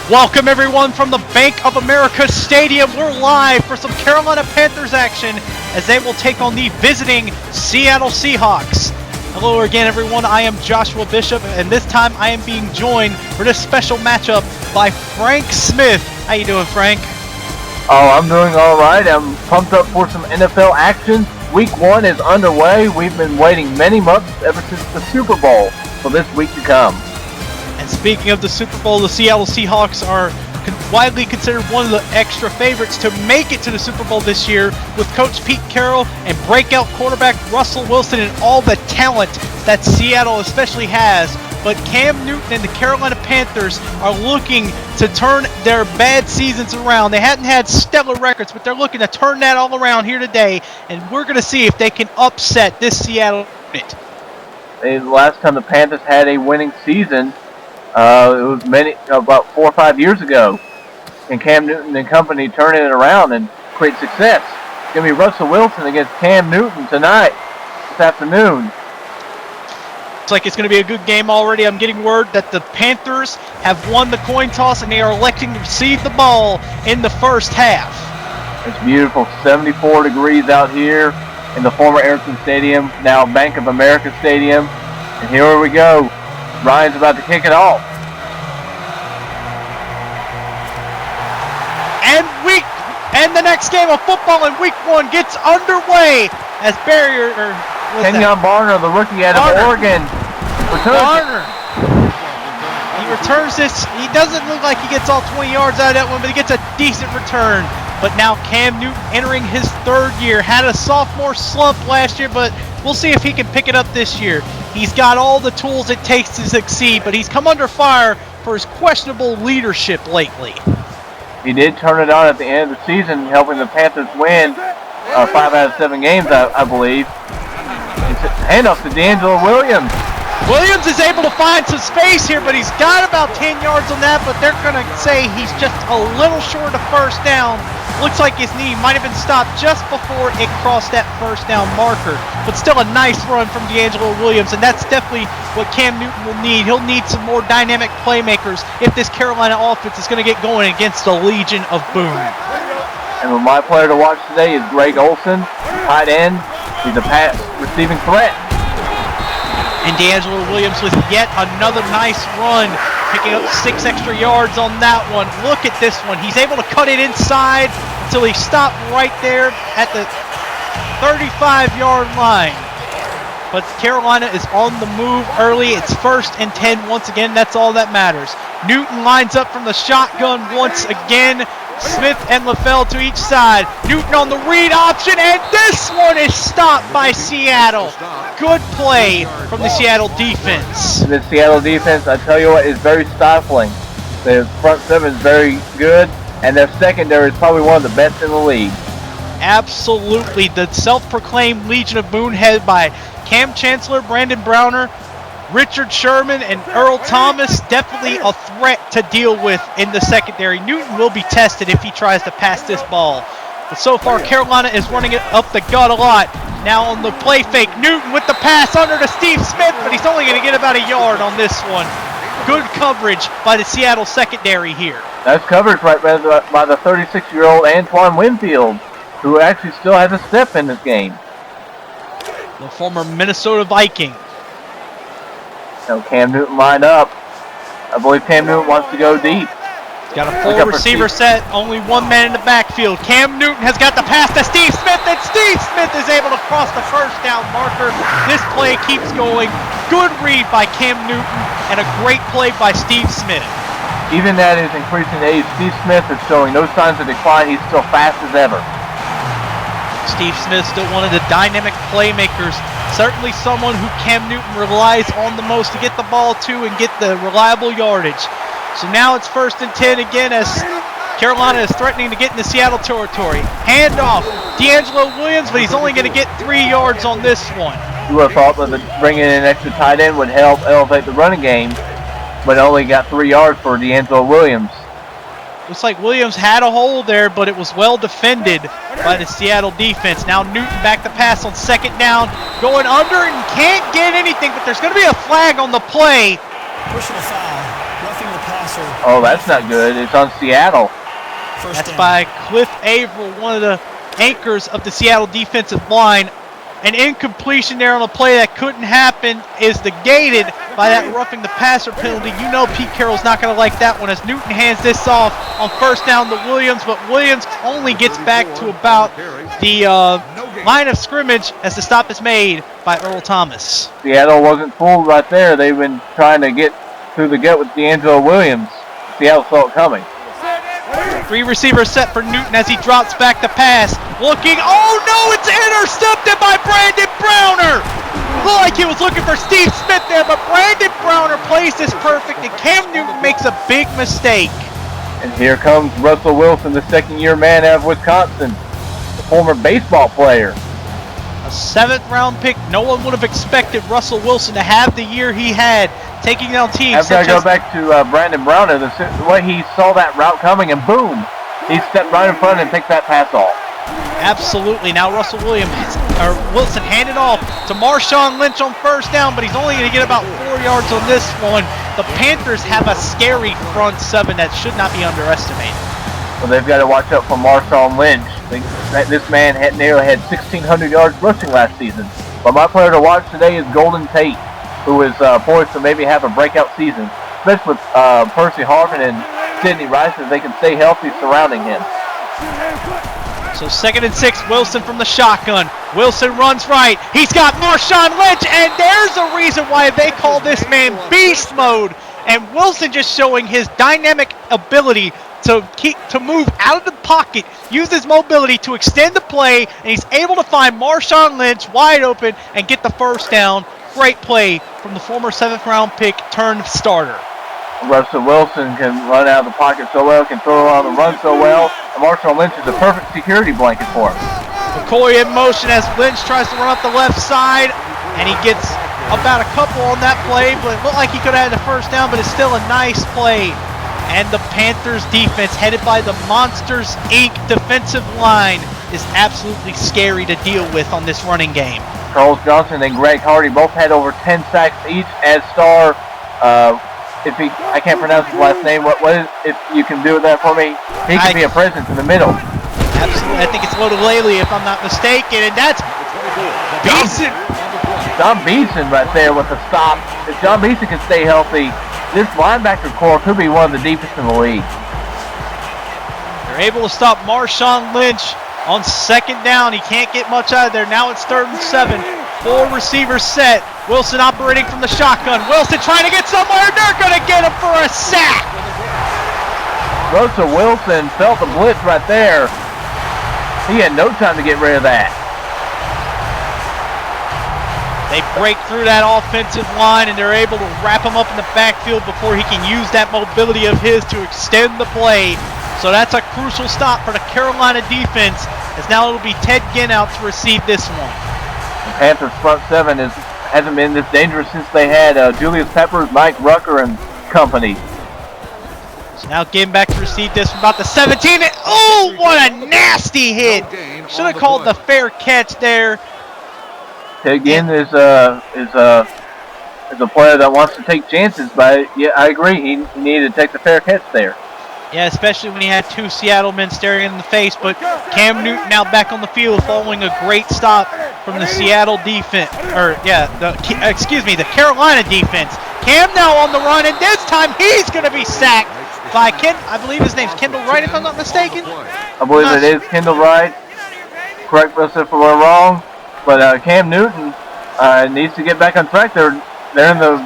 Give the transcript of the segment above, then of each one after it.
Welcome everyone from the Bank of America Stadium. We're live for some Carolina Panthers action as they will take on the visiting Seattle Seahawks. Hello again everyone, I am Joshua Bishop and this time I am being joined for this special matchup by Frank Smith. How you doing, Frank? Oh, I'm doing all right. I'm pumped up for some NFL action. Week 1 is underway. We've been waiting many months ever since the Super Bowl for this week to come. And speaking of the Super Bowl, the Seattle Seahawks are widely considered one of the extra favorites to make it to the Super Bowl this year with Coach Pete Carroll and breakout quarterback Russell Wilson and all the talent that Seattle especially has. But Cam Newton and the Carolina Panthers are looking to turn their bad seasons around. They hadn't had stellar records, but they're looking to turn that all around here today, and we're going to see if they can upset this Seattle unit. The last time the Panthers had a winning season, it was about 4 or 5 years ago, and Cam Newton and company turning it around and create success. It's going to be Russell Wilson against Cam Newton tonight, this afternoon. Looks like it's going to be a good game already. I'm getting word that the Panthers have won the coin toss and they are electing to receive the ball in the first half. It's beautiful, 74 degrees out here in the former Ayrton Stadium, now Bank of America Stadium. And here we go. Ryan's about to kick it off. And the next game of football in Week 1 gets underway as Kenyon Barner, the rookie out of Oregon, returns. He returns this. He doesn't look like he gets all 20 yards out of that one, but he gets a decent return. But now Cam Newton entering his 3rd year. Had a sophomore slump last year, but we'll see if he can pick it up this year. He's got all the tools it takes to succeed, but he's come under fire for his questionable leadership lately. He did turn it on at the end of the season, helping the Panthers win 5 out of 7 games, I believe. Handoff to D'Angelo Williams. Williams is able to find some space here, but he's got about 10 yards on that, but they're going to say he's just a little short of first down. Looks like his knee might have been stopped just before it crossed that first down marker. But still a nice run from D'Angelo Williams, and that's definitely what Cam Newton will need. He'll need some more dynamic playmakers if this Carolina offense is going to get going against the Legion of Boom. And my player to watch today is Greg Olsen, tight end. He's a pass receiving threat. And D'Angelo Williams with yet another nice run, picking up 6 extra yards on that one. Look at this one. He's able to cut it inside until he stopped right there at the 35-yard line. But Carolina is on the move early. It's 1st and 10 once again. That's all that matters. Newton lines up from the shotgun once again. Smith and LaFell to each side. Newton on the read option, and this one is stopped by Seattle. Good play from the Seattle defense. The Seattle defense, I tell you what, is very stifling. Their front 7 is very good, and their secondary is probably one of the best in the league. Absolutely. The self-proclaimed Legion of Boom, headed by Cam Chancellor, Brandon Browner, Richard Sherman, and Earl Thomas, definitely a threat to deal with in the secondary. Newton will be tested if he tries to pass this ball. But so far, Carolina is running it up the gut a lot. Now on the play fake, Newton with the pass under to Steve Smith, but he's only going to get about a yard on this one. Good coverage by the Seattle secondary here. That's coverage right by the 36-year-old Antoine Winfield, who actually still has a step in this game. The former Minnesota Viking. Now Cam Newton lined up. I believe Cam Newton wants to go deep. Got a full receiver set, only 1 man in the backfield. Cam Newton has got the pass to Steve Smith, and Steve Smith is able to cross the first down marker. This play keeps going. Good read by Cam Newton, and a great play by Steve Smith. Even at his increasing age, Steve Smith is showing no signs of decline. He's still fast as ever. Steve Smith still one of the dynamic playmakers. Certainly someone who Cam Newton relies on the most to get the ball to and get the reliable yardage. So now it's 1st and 10 again as Carolina is threatening to get into Seattle territory. Handoff, D'Angelo Williams, but he's only going to get 3 yards on this one. You would have thought that bringing in an extra tight end would help elevate the running game, but only got 3 yards for D'Angelo Williams. Looks like Williams had a hole there, but it was well defended by the Seattle defense. Now Newton back to pass on 2nd down, going under and can't get anything, but there's going to be a flag on the play. Personal foul, roughing the Oh, that's not good. It's on Seattle. That's by Cliff Averill, one of the anchors of the Seattle defensive line. An incompletion there on a play that couldn't happen is negated by that roughing the passer penalty. You know Pete Carroll's not going to like that one as Newton hands this off on first down to Williams, but Williams only gets back to about the line of scrimmage as the stop is made by Earl Thomas. Seattle wasn't fooled right there. They've been trying to get through the gut with D'Angelo Williams. Seattle saw it coming. 3 receivers set for Newton as he drops back the pass. Looking, oh no, it's intercepted by Brandon Browner. Looked like he was looking for Steve Smith there, but Brandon Browner plays this perfect, and Cam Newton makes a big mistake. And here comes Russell Wilson, the second-year man out of Wisconsin, the former baseball player. A 7th-round pick. No one would have expected Russell Wilson to have the year he had, taking down teams. After I go back to Brandon Browner, the way he saw that route coming, and boom, he stepped right in front and picked that pass off. Absolutely. Now Wilson handed off to Marshawn Lynch on first down, but he's only going to get about 4 yards on this one. The Panthers have a scary front 7 that should not be underestimated. Well, they've got to watch out for Marshawn Lynch. This man nearly had 1,600 yards rushing last season. But my player to watch today is Golden Tate, who is poised to maybe have a breakout season, especially with Percy Harvin and Sidney Rice, as they can stay healthy surrounding him. So 2nd and 6, Wilson from the shotgun. Wilson runs right. He's got Marshawn Lynch, and there's a reason why they call this man beast mode. And Wilson just showing his dynamic ability to move out of the pocket, use his mobility to extend the play, and he's able to find Marshawn Lynch wide open and get the first down. Great play from the former 7th-round pick turned starter. Russell Wilson can run out of the pocket so well, can throw on the run so well, and Marshawn Lynch is a perfect security blanket for him. McCoy in motion as Lynch tries to run up the left side, and he gets about a couple on that play, but it looked like he could have had the first down, but it's still a nice play. And the Panthers defense, headed by the Monsters, Inc. defensive line, is absolutely scary to deal with on this running game. Charles Johnson and Greg Hardy both had over 10 sacks each, as Star, I can't pronounce his last name. What is, if you can do that for me? He can be a presence in the middle. Absolutely. I think it's Lodolele, if I'm not mistaken, and that's Beeson. John Beeson right there with the stop. If John Beeson can stay healthy, this linebacker core could be one of the deepest in the league. They're able to stop Marshawn Lynch on 2nd down. He can't get much out of there. Now it's 3rd and 7. 4 receivers set. Wilson operating from the shotgun. Wilson trying to get somewhere. They're going to get him for a sack. Russell Wilson felt the blitz right there. He had no time to get rid of that. They break through that offensive line, and they're able to wrap him up in the backfield before he can use that mobility of his to extend the play. So that's a crucial stop for the Carolina defense, as now it'll be Ted Ginn out to receive this one. The Panthers front 7 hasn't been this dangerous since they had Julius Peppers, Mike Rucker, and company. So now Ginn back to receive this from about the 17. Oh, what a nasty hit! Should have called the fair catch there. Ted Ginn is a player that wants to take chances, but yeah, I agree. He needed to take the fair catch there. Yeah, especially when he had 2 Seattle men staring him in the face. But Cam Newton now back on the field following a great stop from the Seattle defense. The Carolina defense. Cam now on the run, and this time he's going to be sacked by I believe his name's Kendall Wright, if I'm not mistaken. I believe it is Kendall Wright. Correct us if we're wrong. But Cam Newton needs to get back on track. They're in the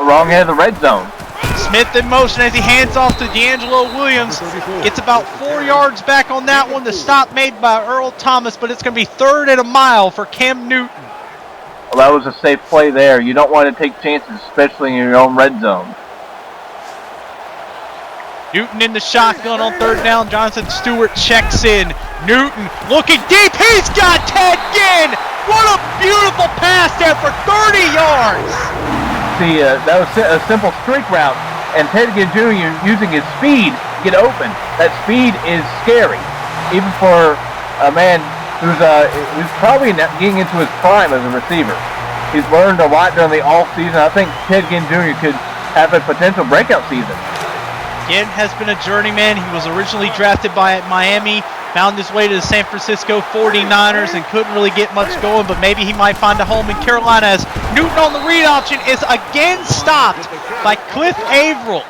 wrong end of the red zone. Smith in motion as he hands off to D'Angelo Williams. Gets about 4 yards back on that one. The stop made by Earl Thomas, but it's going to be 3rd and a mile for Cam Newton. Well, that was a safe play there. You don't want to take chances, especially in your own red zone. Newton in the shotgun on 3rd down. Jonathan Stewart checks in. Newton looking deep. He's got Ted Ginn. What a beautiful pass there for 30 yards. See, that was a simple streak route, and Ted Ginn Jr. using his speed to get open. That speed is scary, even for a man who's probably not getting into his prime as a receiver. He's learned a lot during the off season. I think Ted Ginn Jr. could have a potential breakout season. again has been a journeyman. He was originally drafted by Miami, found his way to the San Francisco 49ers and couldn't really get much going, but maybe he might find a home in Carolina as Newton on the read option is again stopped by Cliff Averill.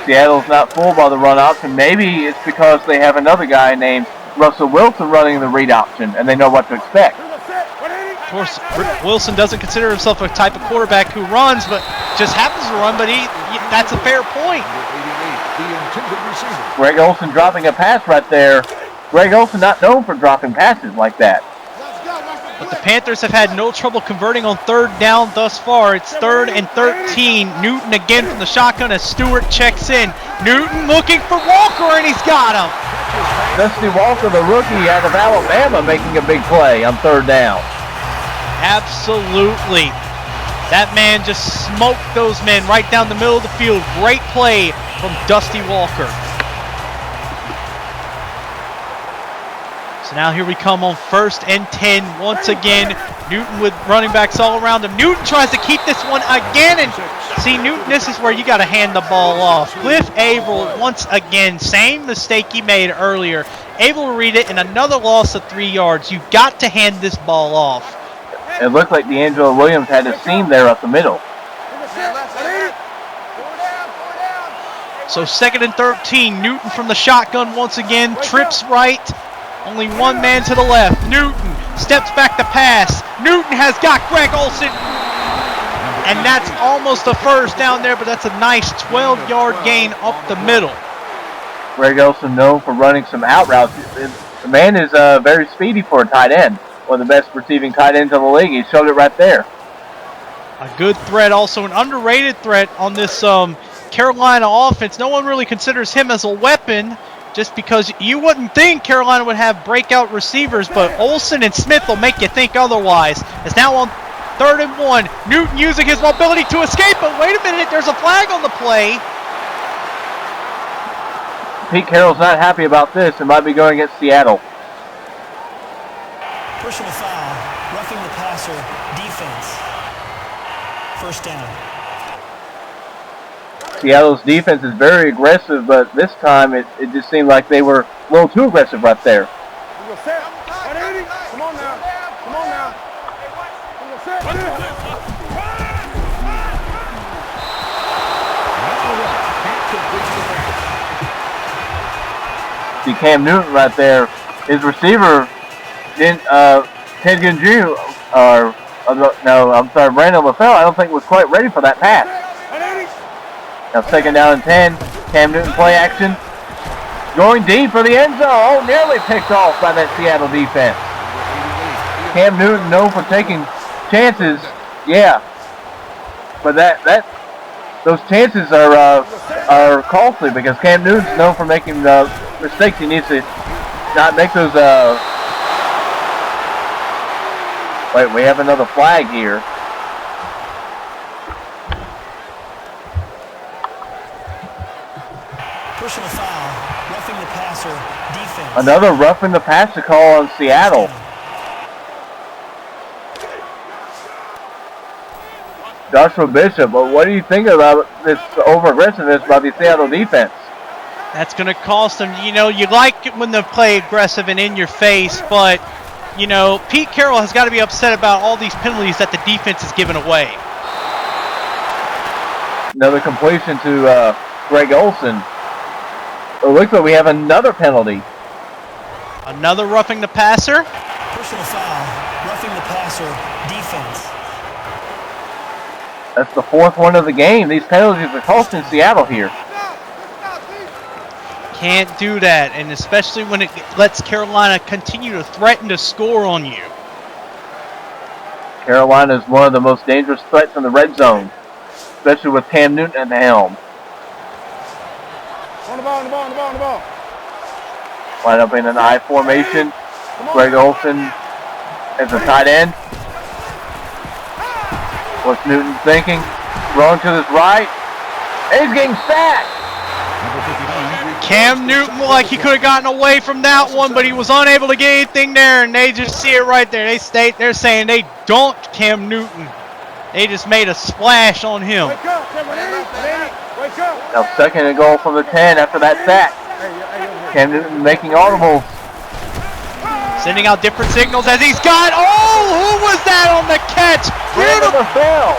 Seattle's not fooled by the run option. Maybe it's because they have another guy named Russell Wilson running the read option and they know what to expect. Of course, Wilson doesn't consider himself a type of quarterback who runs, but just happens to run, but that's a fair point. Greg Olsen dropping a pass right there. Greg Olsen not known for dropping passes like that. But the Panthers have had no trouble converting on third down thus far. It's 3rd and 13. Newton again from the shotgun as Stewart checks in. Newton looking for Walker, and he's got him. Dusty Walker, the rookie out of Alabama, making a big play on third down. Absolutely. That man just smoked those men right down the middle of the field. Great play from Dusty Walker. So now here we come on 1st and 10 once again. Newton with running backs all around him. Newton tries to keep this one again. And see, Newton, this is where you got to hand the ball off. Cliff Averill, once again, same mistake he made earlier. Able to read it, and another loss of 3 yards. You got to hand this ball off. It looked like D'Angelo Williams had a seam there up the middle. So 2nd and 13. Newton from the shotgun once again. Trips right. Only one man to the left. Newton steps back to pass. Newton has got Greg Olsen. And that's almost a first down there, but that's a nice 12-yard gain up the middle. Greg Olsen known for running some out routes. The man is very speedy for a tight end. One of the best receiving tight ends in the league. He showed it right there. A good threat, also an underrated threat on this Carolina offense. No one really considers him as a weapon just because you wouldn't think Carolina would have breakout receivers, but Olsen and Smith will make you think otherwise. It's now on 3rd and 1. Newton using his mobility to escape, but wait a minute, there's a flag on the play. Pete Carroll's not happy about this. It might be going against Seattle. Personal foul, roughing the passer, defense. 1st down. Seattle's defense is very aggressive, but this time it just seemed like they were a little too aggressive right there. Come on now. Come on now. See Cam Newton right there. His receiver didn't, Ted Ginn Jr. Brandon LaFell, I don't think was quite ready for that pass. Now 2nd down and 10. Cam Newton play action. Going deep for the end zone. Oh, nearly picked off by that Seattle defense. Cam Newton known for taking chances. Yeah. But those chances are costly because Cam Newton's known for making mistakes. He needs to not make those. Wait, we have another flag here. Personal foul, roughing the passer, defense. Another roughing the passer call on Seattle. Joshua Bishop, but what do you think about this over-aggressiveness by the Seattle defense? That's going to cost them. You know, you like it when they play aggressive and in your face, but, you know, Pete Carroll has got to be upset about all these penalties that the defense is giving away. Another completion to Greg Olsen. It looks like we have another penalty. Another roughing the passer. Personal foul, roughing the passer, defense. That's the 4th one of the game. These penalties are costing Seattle here. Can't do that, and especially when it lets Carolina continue to threaten to score on you. Carolina is one of the most dangerous threats in the red zone, especially with Cam Newton at the helm. On the ball. Line up in an I formation. Greg Olsen as a tight end. What's Newton thinking? Throwing to his right. And he's getting sacked. Cam Newton looked like he could have gotten away from that one, but he was unable to get anything there, and they just see it right there. They're saying they dunked Cam Newton. They just made a splash on him. Wake up, Now 2nd and goal from the 10 after that sack. Cam Newton making audibles. Sending out different signals as he's got, oh, who was that on the catch? Beautiful.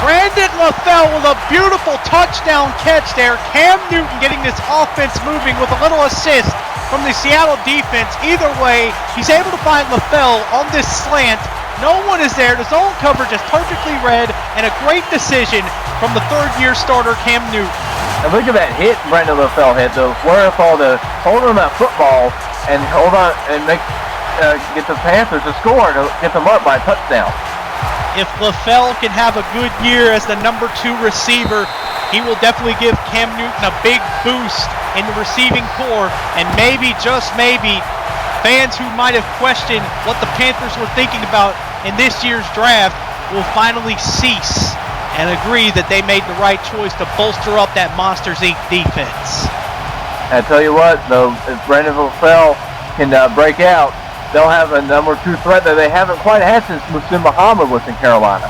Brandon LaFell with a beautiful touchdown catch there. Cam Newton getting this offense moving with a little assist from the Seattle defense. Either way, he's able to find LaFell on this slant. No one is there. The zone coverage is perfectly read, and a great decision from the 3rd-year starter, Cam Newton. And look at that hit Brandon LaFell had, the wherewithal to hold on that football and hold on and get the Panthers to score to get them up by a touchdown. If LaFell can have a good year as the number 2 receiver, he will definitely give Cam Newton a big boost in the receiving corps, and maybe, just maybe, fans who might have questioned what the Panthers were thinking about in this year's draft will finally cease and agree that they made the right choice to bolster up that Monsters Inc. defense. I tell you what, though, if Brandon LaFell can break out, they'll have a number 2 threat that they haven't quite had since Muhsin Muhammad was in Carolina.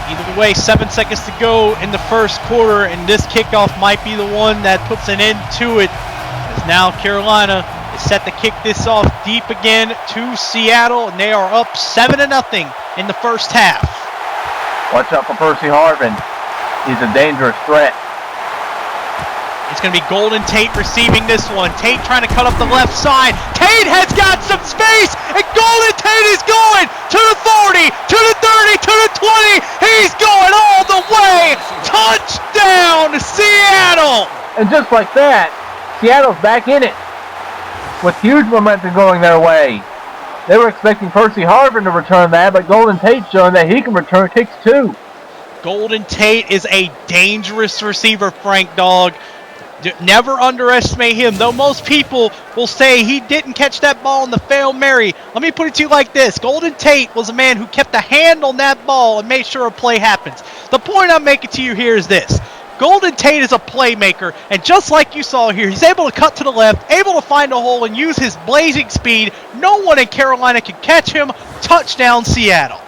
Either way, 7 seconds to go in the 1st quarter, and this kickoff might be the one that puts an end to it, as now Carolina is set to kick this off deep again to Seattle, and they are up 7-0 in the 1st half. Watch out for Percy Harvin. He's a dangerous threat. It's going to be Golden Tate receiving this one. Tate trying to cut up the left side. Tate has got some space, and Golden Tate is going to the 40, to the 30, to the 20. He's going all the way. Touchdown, Seattle. And just like that, Seattle's back in it with huge momentum going their way. They were expecting Percy Harvin to return that, but Golden Tate showing that he can return kicks too. Golden Tate is a dangerous receiver, Frank Dog. Never underestimate him, though most people will say he didn't catch that ball in the Hail Mary. Let me put it to you like this. Golden Tate was a man who kept a hand on that ball and made sure a play happens. The point I'm making to you here is this. Golden Tate is a playmaker, and just like you saw here, he's able to cut to the left, able to find a hole and use his blazing speed. No one in Carolina can catch him. Touchdown, Seattle.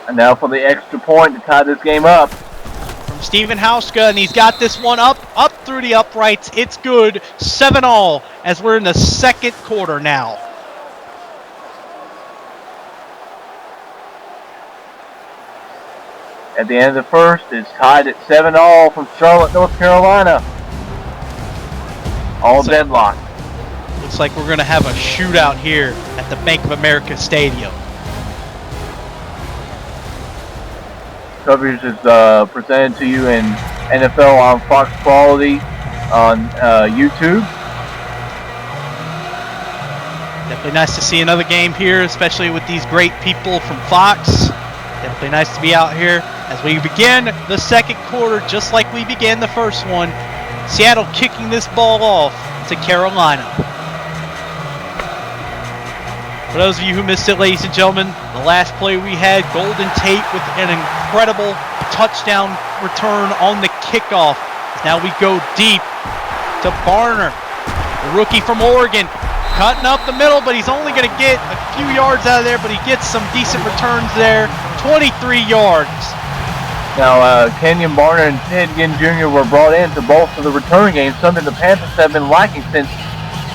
And now for the extra point to tie this game up. Steven Hauska, and he's got this one up through the uprights. It's good. 7-all as we're in the 2nd quarter now. At the end of the 1st, it's tied at 7-all from Charlotte, North Carolina. All deadlocked. Looks like we're going to have a shootout here at the Bank of America Stadium. Coverage is presented to you in NFL on Fox Quality on YouTube. Definitely nice to see another game here, especially with these great people from Fox. Definitely nice to be out here as we begin the 2nd quarter, just like we began the 1st one. Seattle kicking this ball off to Carolina. For those of you who missed it, ladies and gentlemen, the last play we had, Golden Tate with an incredible touchdown return on the kickoff. Now we go deep to Barner, the rookie from Oregon, cutting up the middle, but he's only going to get a few yards out of there, but he gets some decent returns there, 23 yards. Now, Kenyon Barner and Ted Ginn Jr. were brought in to bolster the return game, something the Panthers have been lacking since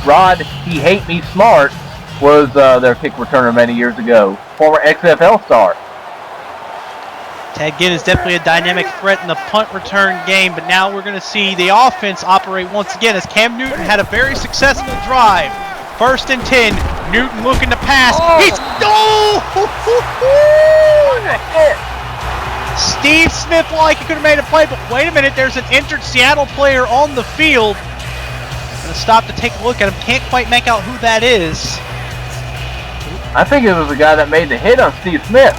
Rod, he hate me smart, was their kick returner many years ago. Former XFL star. Ted Ginn is definitely a dynamic threat in the punt return game, but now we're going to see the offense operate once again as Cam Newton had a very successful drive. 1st and 10, Newton looking to pass. He's Steve Smith looked like he could have made a play, but wait a minute, there's an injured Seattle player on the field. I'm going to stop to take a look at him. Can't quite make out who that is. I think it was the guy that made the hit on Steve Smith.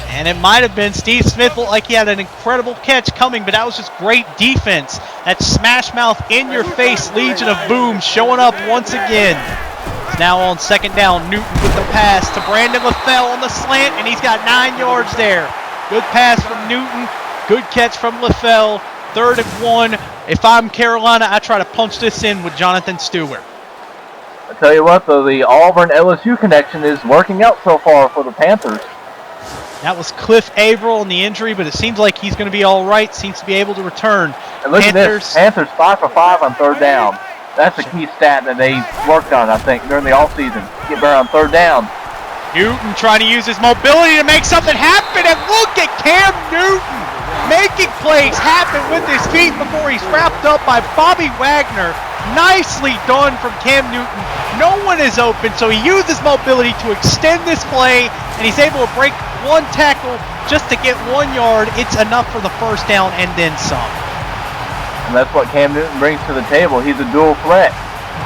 And it might have been. Steve Smith looked like he had an incredible catch coming, but that was just great defense. That smash mouth in your face Legion of Boom showing up once again. It's now on 2nd down. Newton with the pass to Brandon LaFell on the slant, and he's got 9 yards there. Good pass from Newton. Good catch from LaFell. 3rd and 1. If I'm Carolina, I try to punch this in with Jonathan Stewart. I tell you what, though, the Auburn-LSU connection is working out so far for the Panthers. That was Cliff Averill in the injury, but it seems like he's going to be all right. Seems to be able to return. And look at this. Panthers 5 for 5 on third down. That's a key stat that they worked on, I think, during the offseason. Get better on third down. Newton trying to use his mobility to make something happen, and look at Cam Newton making plays happen with his feet before he's wrapped up by Bobby Wagner. Nicely done from Cam Newton. No one is open, so he uses mobility to extend this play, and he's able to break one tackle just to get 1 yard. It's enough for the first down and then some. And that's what Cam Newton brings to the table. He's a dual threat.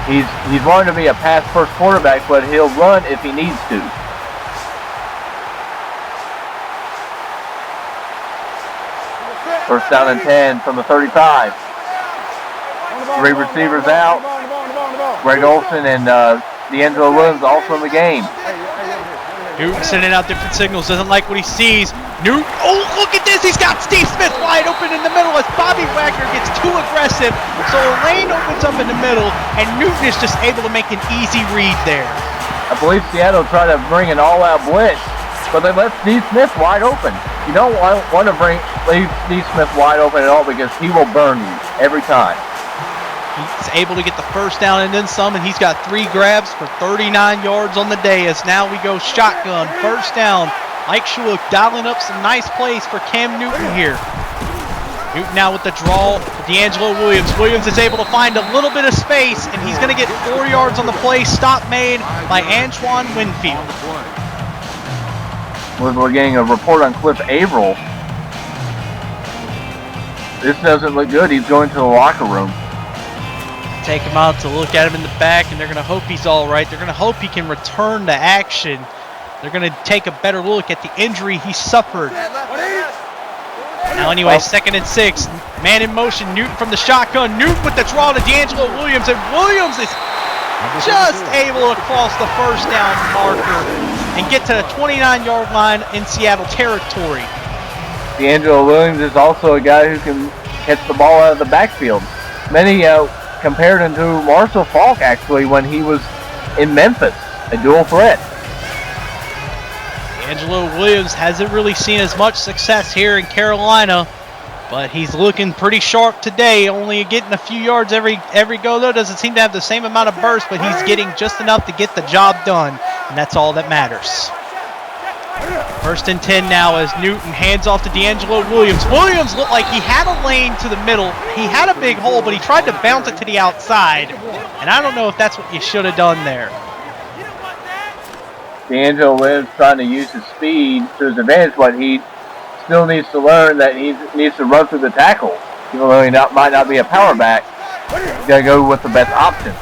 He's learned to be a pass-first quarterback, but he'll run if he needs to. First down and 10 from the 35. 3 receivers out. Greg Olsen and D'Angelo Williams also in the game. Newton sending out different signals. Doesn't like what he sees. Newton, oh, look at this. He's got Steve Smith wide open in the middle as Bobby Wagner gets too aggressive. So a lane opens up in the middle, and Newton is just able to make an easy read there. I believe Seattle tried to bring an all-out blitz, but they left Steve Smith wide open. You don't want to leave Steve Smith wide open at all because he will burn you every time. He's able to get the first down and then some, and he's got 3 grabs for 39 yards on the day as now we go shotgun, first down. Mike Schulich dialing up some nice plays for Cam Newton here. Newton now with the draw for D'Angelo Williams. Williams is able to find a little bit of space, and he's going to get 4 yards on the play. Stop made by Antoine Winfield. We're getting a report on Cliff Averill. This doesn't look good. He's going to the locker room. Take him out to look at him in the back, and they're going to hope he's all right. They're going to hope he can return to action. They're going to take a better look at the injury he suffered. Now anyway, 2nd and 6. Man in motion, Newton from the shotgun. Newton with the draw to D'Angelo Williams, and Williams is just able to cross the first down marker and get to the 29-yard line in Seattle territory. D'Angelo Williams is also a guy who can catch the ball out of the backfield. Many compared him to Marshall Faulk, actually, when he was in Memphis, a dual threat. D'Angelo Williams hasn't really seen as much success here in Carolina, but he's looking pretty sharp today, only getting a few yards every go, though. Doesn't seem to have the same amount of burst, but he's getting just enough to get the job done, and that's all that matters. 1st and 10 now as Newton hands off to D'Angelo Williams. Williams looked like he had a lane to the middle. He had a big hole, but he tried to bounce it to the outside, and I don't know if that's what you should have done there. D'Angelo Williams trying to use his speed to his advantage, but he still needs to learn that he needs to run through the tackle. Even though he might not be a power back, he's got to go with the best option.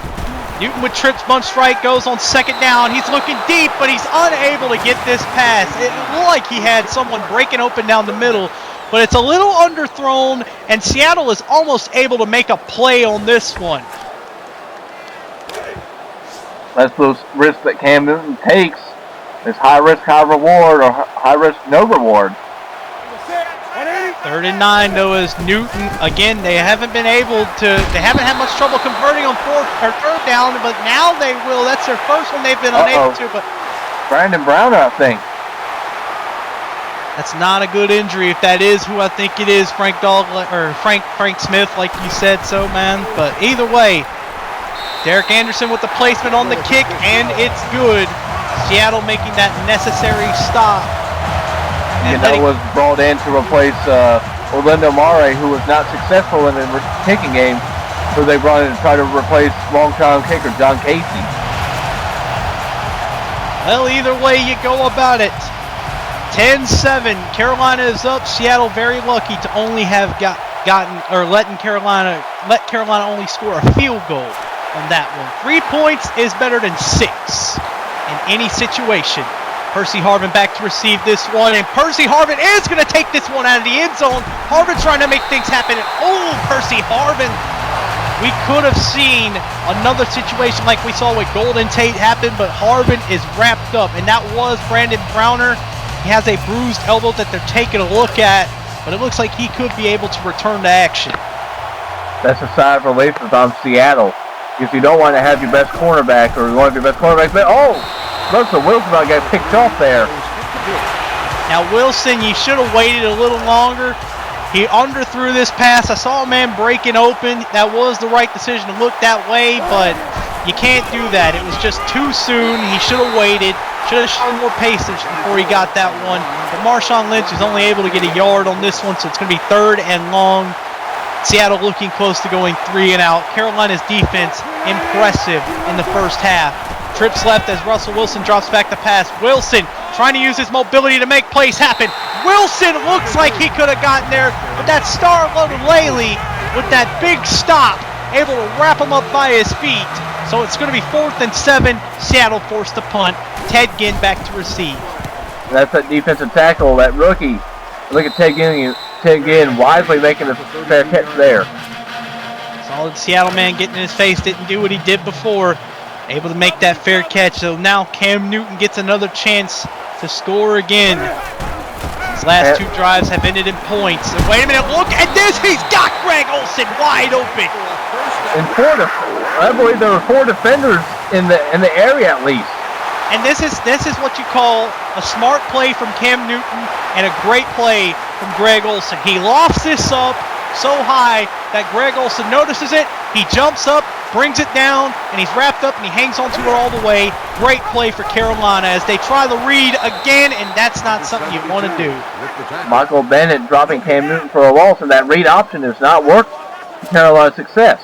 Newton with trips bunch strike, goes on 2nd down. He's looking deep, but he's unable to get this pass. It looked like he had someone breaking open down the middle, but it's a little underthrown, and Seattle is almost able to make a play on this one. That's those risks that Cam Newton takes. It's high risk, high reward, or high risk, no reward. 3rd and 9 though is Newton. Again, they haven't had much trouble converting on 3rd down, but now they will. That's their first one they've been unable to. But Brandon Browner, I think. That's not a good injury if that is who I think it is, Frank Smith, like you said so, man. But either way, Derek Anderson with the placement on the kick, and it's good. Seattle making that necessary stop. And that was brought in to replace Orlando Mare, who was not successful in the kicking game, who they brought in to try to replace long-time kicker John Casey. Well, either way you go about it. 10-7. Carolina is up. Seattle very lucky to only have let Carolina only score a field goal on that one. 3 points is better than 6 in any situation. Percy Harvin back to receive this one, and Percy Harvin is going to take this one out of the end zone. Harvin's trying to make things happen, and Percy Harvin. We could have seen another situation like we saw with Golden Tate happen, but Harvin is wrapped up, and that was Brandon Browner. He has a bruised elbow that they're taking a look at, but it looks like he could be able to return to action. That's a sigh of relief if I'm Seattle, because you don't want to have your best cornerback, or you want your best cornerback, but Russell Wilson got picked off there. Now Wilson, you should have waited a little longer. He underthrew this pass. I saw a man breaking open. That was the right decision to look that way, but you can't do that. It was just too soon. He should have waited. Should have shown more patience before he got that one. But Marshawn Lynch is only able to get a yard on this one, so it's going to be 3rd and long. Seattle looking close to going 3 and out. Carolina's defense impressive in the first half. Trips left as Russell Wilson drops back the pass. Wilson trying to use his mobility to make plays happen. Wilson looks like he could have gotten there, but that star-loaded Laley with that big stop, able to wrap him up by his feet. So it's going to be 4th and 7. Seattle forced to punt. Ted Ginn back to receive. That's that defensive tackle, that rookie. Look at Ted Ginn wisely making a fair catch there. Solid Seattle man getting in his face, didn't do what he did before. Able to make that fair catch. So now Cam Newton gets another chance to score again. His last 2 drives have ended in points. And wait a minute, look at this. He's got Greg Olsen wide open. And I believe there were 4 defenders in the area at least. And this is what you call a smart play from Cam Newton and a great play from Greg Olsen. He lofts this up so high that Greg Olsen notices it. He jumps up, brings it down, and he's wrapped up and he hangs onto it all the way. Great play for Carolina as they try the read again, and that's not something you want to do. Michael Bennett dropping Cam Newton for a loss, and that read option has not worked for Carolina's success.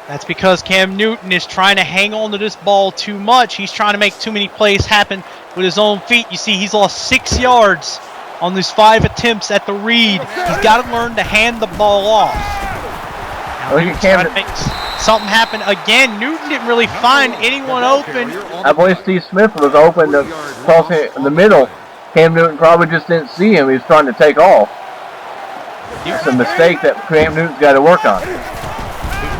That's because Cam Newton is trying to hang on to this ball too much. He's trying to make too many plays happen with his own feet. You see, he's lost 6 yards on these 5 attempts at the read. He's got to learn to hand the ball off. Now Newton's trying to make something happen again. Newton didn't really find anyone open. I believe Steve Smith was open to cross in the middle. Cam Newton probably just didn't see him. He was trying to take off. It's a mistake that Cam Newton's got to work on.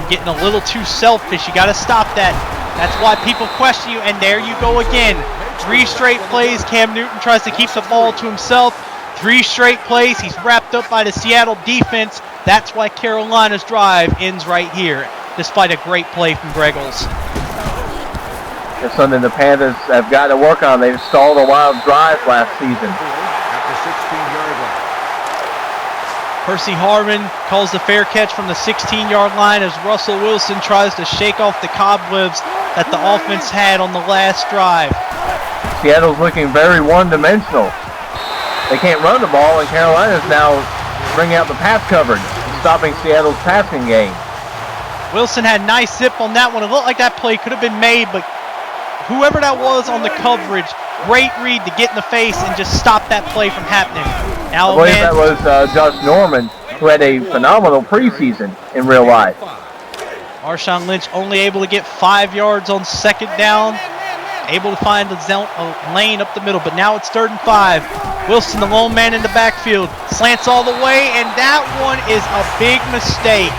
Getting a little too selfish. You got to stop that. That's why people question you, and there you go again. 3 straight plays. Cam Newton tries to keep the ball to himself. 3 straight plays. He's wrapped up by the Seattle defense. That's why Carolina's drive ends right here, despite a great play from Greg Olsen. It's something the Panthers have got to work on. They've stalled a wild drive last season. At the 16-yard line. Percy Harvin calls the fair catch from the 16-yard line as Russell Wilson tries to shake off the cobwebs that the offense had on the last drive. Seattle's looking very one-dimensional. They can't run the ball, and Carolina's now bringing out the pass coverage, stopping Seattle's passing game. Wilson had nice zip on that one. It looked like that play could have been made, but whoever that was on the coverage, great read to get in the face and just stop that play from happening. Now, I believe that was Josh Norman, who had a phenomenal preseason in real life. Marshawn Lynch only able to get 5 yards on 2nd down. Able to find a lane up the middle, but now it's 3rd and 5. Wilson, the lone man in the backfield, slants all the way, and that one is a big mistake.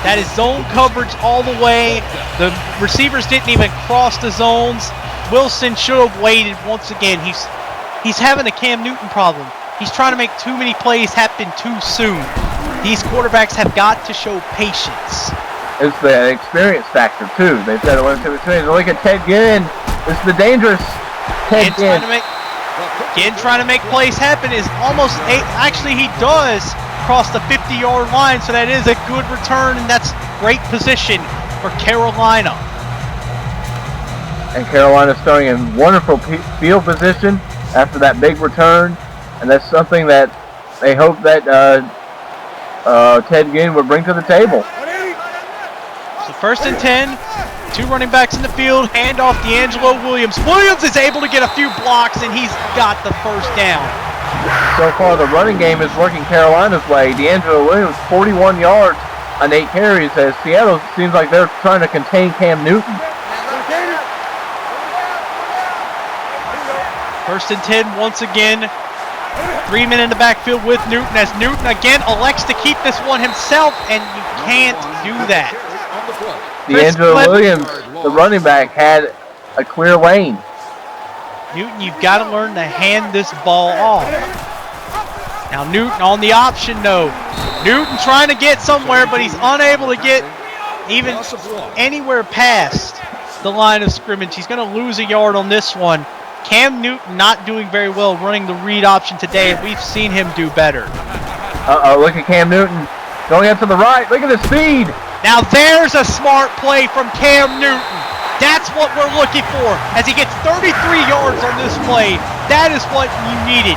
That is zone coverage all the way. The receivers didn't even cross the zones. Wilson should have waited once again. He's having a Cam Newton problem. He's trying to make too many plays happen too soon. These quarterbacks have got to show patience. It's the experience factor, too. They've got to learn to experience. Look at Ted Ginn. This is the dangerous Ted Ginn. Trying to make plays happen is almost actually he does cross the 50-yard line, so that is a good return, and that's great position for Carolina. And Carolina's starting in wonderful field position after that big return, and that's something that they hope that Ted Ginn would bring to the table. So 1st and 10. 2 running backs in the field, hand off D'Angelo Williams. Williams is able to get a few blocks, and he's got the 1st down. So far, the running game is working Carolina's way. D'Angelo Williams, 41 yards on 8 carries, as Seattle seems like they're trying to contain Cam Newton. 1st and 10 once again. 3 men in the backfield with Newton, as Newton again elects to keep this one himself, and you can't do that. D'Angelo Williams, the running back, had a clear lane. Newton, you've got to learn to hand this ball off. Now Newton on the option, no. Newton trying to get somewhere, but he's unable to get even anywhere past the line of scrimmage. He's going to lose a yard on this one. Cam Newton not doing very well running the read option today, and we've seen him do better. Uh-oh, look at Cam Newton going out to the right. Look at the speed. Now there's a smart play from Cam Newton. That's what we're looking for. As he gets 33 yards on this play, that is what you needed.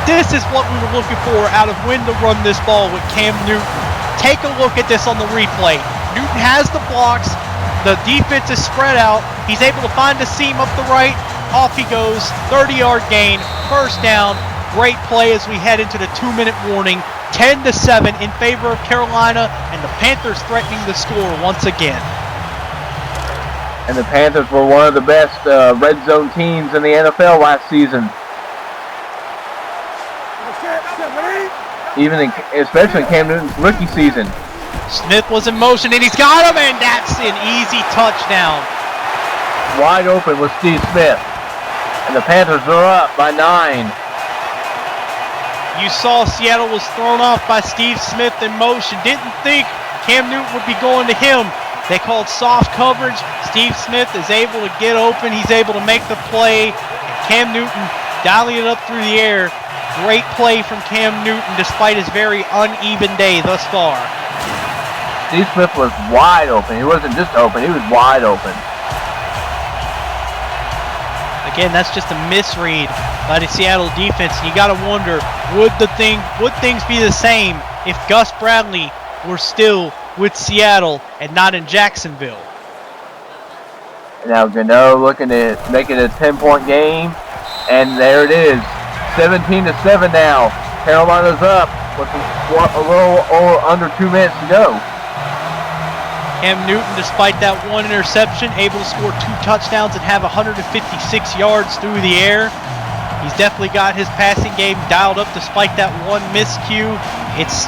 This is what we were looking for out of when to run this ball with Cam Newton. Take a look at this on the replay. Newton has the blocks. The defense is spread out. He's able to find the seam up the right. Off he goes. 30-yard gain. First down. Great play as we head into the 2-minute warning. 10-7 in favor of Carolina, and the Panthers threatening the score once again. And the Panthers were one of the best red zone teams in the NFL last season. Especially in Cam Newton's rookie season. Smith was in motion, and he's got him, and that's an easy touchdown. Wide open with Steve Smith. And the Panthers are up by 9. You saw Seattle was thrown off by Steve Smith in motion. Didn't think Cam Newton would be going to him. They called soft coverage. Steve Smith is able to get open. He's able to make the play. Cam Newton dialing it up through the air. Great play from Cam Newton despite his very uneven day thus far. Steve Smith was wide open. He wasn't just open, he was wide open. Again, that's just a misread by the Seattle defense. You got to wonder, would things be the same if Gus Bradley were still with Seattle and not in Jacksonville? Now Gano looking to make it a 10-point game, and there it is, 17-7 now. Carolina's up with a little under 2 minutes to go. Cam Newton, despite that one interception, able to score 2 touchdowns and have 156 yards through the air. He's definitely got his passing game dialed up despite that one miscue. It's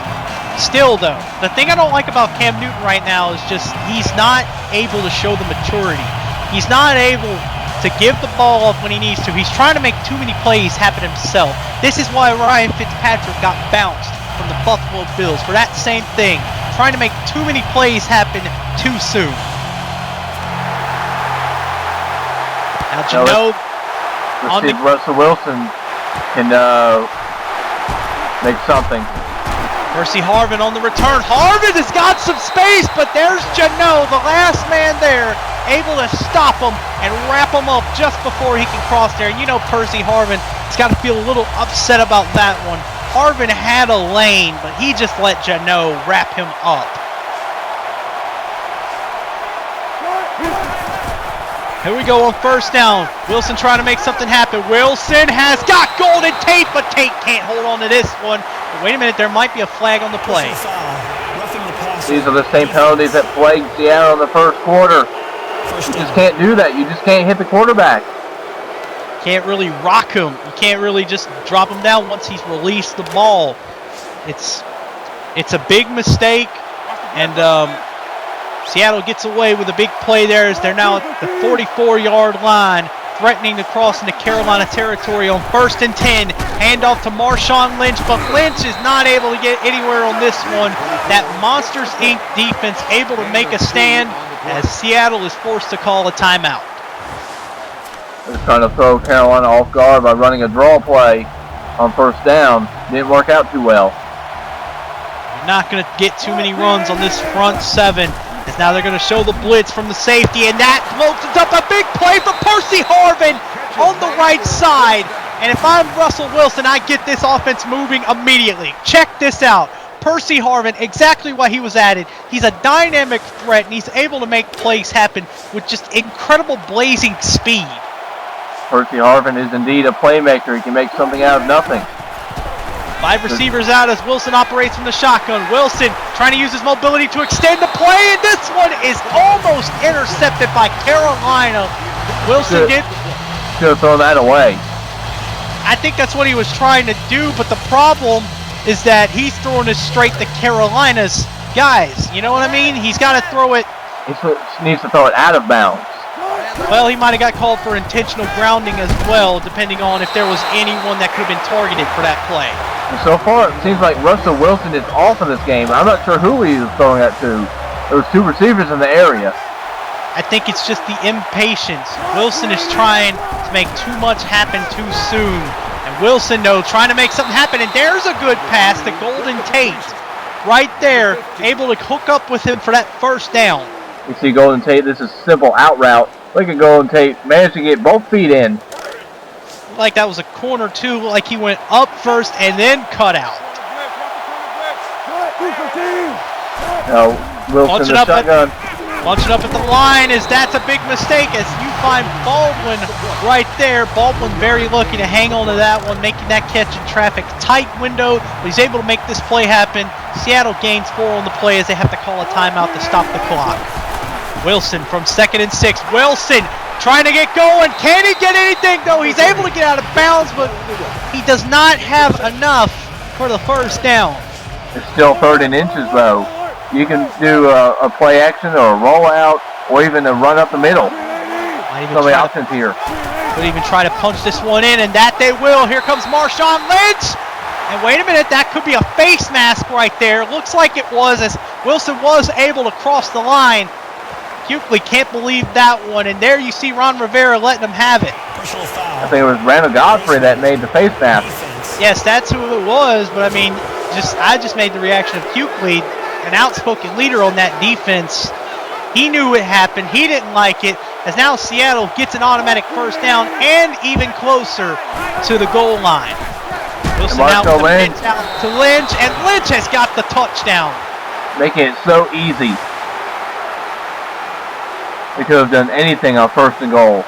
still, though, the thing I don't like about Cam Newton right now is just he's not able to show the maturity. He's not able to give the ball up when he needs to. He's trying to make too many plays happen himself. This is why Ryan Fitzpatrick got bounced from the Buffalo Bills for that same thing. Trying to make too many plays happen too soon. Now, Geno, let's see if Russell Wilson can make something. Percy Harvin on the return. Harvin has got some space, but there's Geno, the last man there, able to stop him and wrap him up just before he can cross there. And you know Percy Harvin has got to feel a little upset about that one. Harvin had a lane, but he just let Geno wrap him up. Here we go on first down. Wilson trying to make something happen. Wilson has got Golden Tate, but Tate can't hold on to this one. But wait a minute, there might be a flag on the play. These are the same penalties that plagued Seattle in the first quarter. You just can't do that. You just can't hit the quarterback. Can't really rock him. You can't really just drop him down once he's released the ball. It's a big mistake, and Seattle gets away with a big play there as they're now at the 44-yard line, threatening to cross into Carolina territory on 1st and 10. Handoff to Marshawn Lynch, but Lynch is not able to get anywhere on this one. That Monsters, Inc. defense able to make a stand as Seattle is forced to call a timeout. They're trying to throw Carolina off guard by running a draw play on first down. Didn't work out too well. You're not going to get too many runs on this front seven. As now they're going to show the blitz from the safety, and that opens up a big play for Percy Harvin on the right side. And if I'm Russell Wilson, I get this offense moving immediately. Check this out. Percy Harvin, exactly why he was added. He's a dynamic threat, and he's able to make plays happen with just incredible blazing speed. Percy Harvin is indeed a playmaker. He can make something out of nothing. 5 receivers out as Wilson operates from the shotgun. Wilson trying to use his mobility to extend the play, and this one is almost intercepted by Carolina. Wilson should have thrown that away. I think that's what he was trying to do, but the problem is that he's throwing it straight to Carolina's guys. You know what I mean? He's got to throw it. He needs to throw it out of bounds. Well, he might have got called for intentional grounding as well, depending on if there was anyone that could have been targeted for that play. So far, it seems like Russell Wilson is off in this game. I'm not sure who he was throwing that to. There was 2 receivers in the area. I think it's just the impatience. Wilson is trying to make too much happen too soon. And Wilson, though, trying to make something happen. And there's a good pass to Golden Tate. Right there, able to hook up with him for that first down. You see Golden Tate, this is simple out route. Look at Golden Tate, managed to get both feet in. Like that was a corner too, like he went up first and then cut out. No, Wilson the shotgun. Launching up at the line is that's a big mistake as you find Baldwin right there. Baldwin very lucky to hang on to that one, making that catch in traffic. Tight window, but he's able to make this play happen. Seattle gains 4 on the play as they have to call a timeout to stop the clock. Wilson from 2nd and 6. Wilson trying to get going. Can he get anything? No, he's able to get out of bounds, but he does not have enough for the first down. It's still 3rd and inches, though. You can do a play action or a rollout or even a run up the middle. So the options here. Could even try to punch this one in, and that they will. Here comes Marshawn Lynch. And wait a minute, that could be a face mask right there. Looks like it was, as Wilson was able to cross the line. Hughley can't believe that one, and there you see Ron Rivera letting him have it. I think it was Randall Godfrey that made the face mask. Yes, that's who it was, but I mean, I just made the reaction of Hughley, an outspoken leader on that defense. He knew it happened. He didn't like it, as now Seattle gets an automatic first down and even closer to the goal line. Wilson out to Lynch, and Lynch has got the touchdown. Making it so easy. They could have done anything on 1st and goal,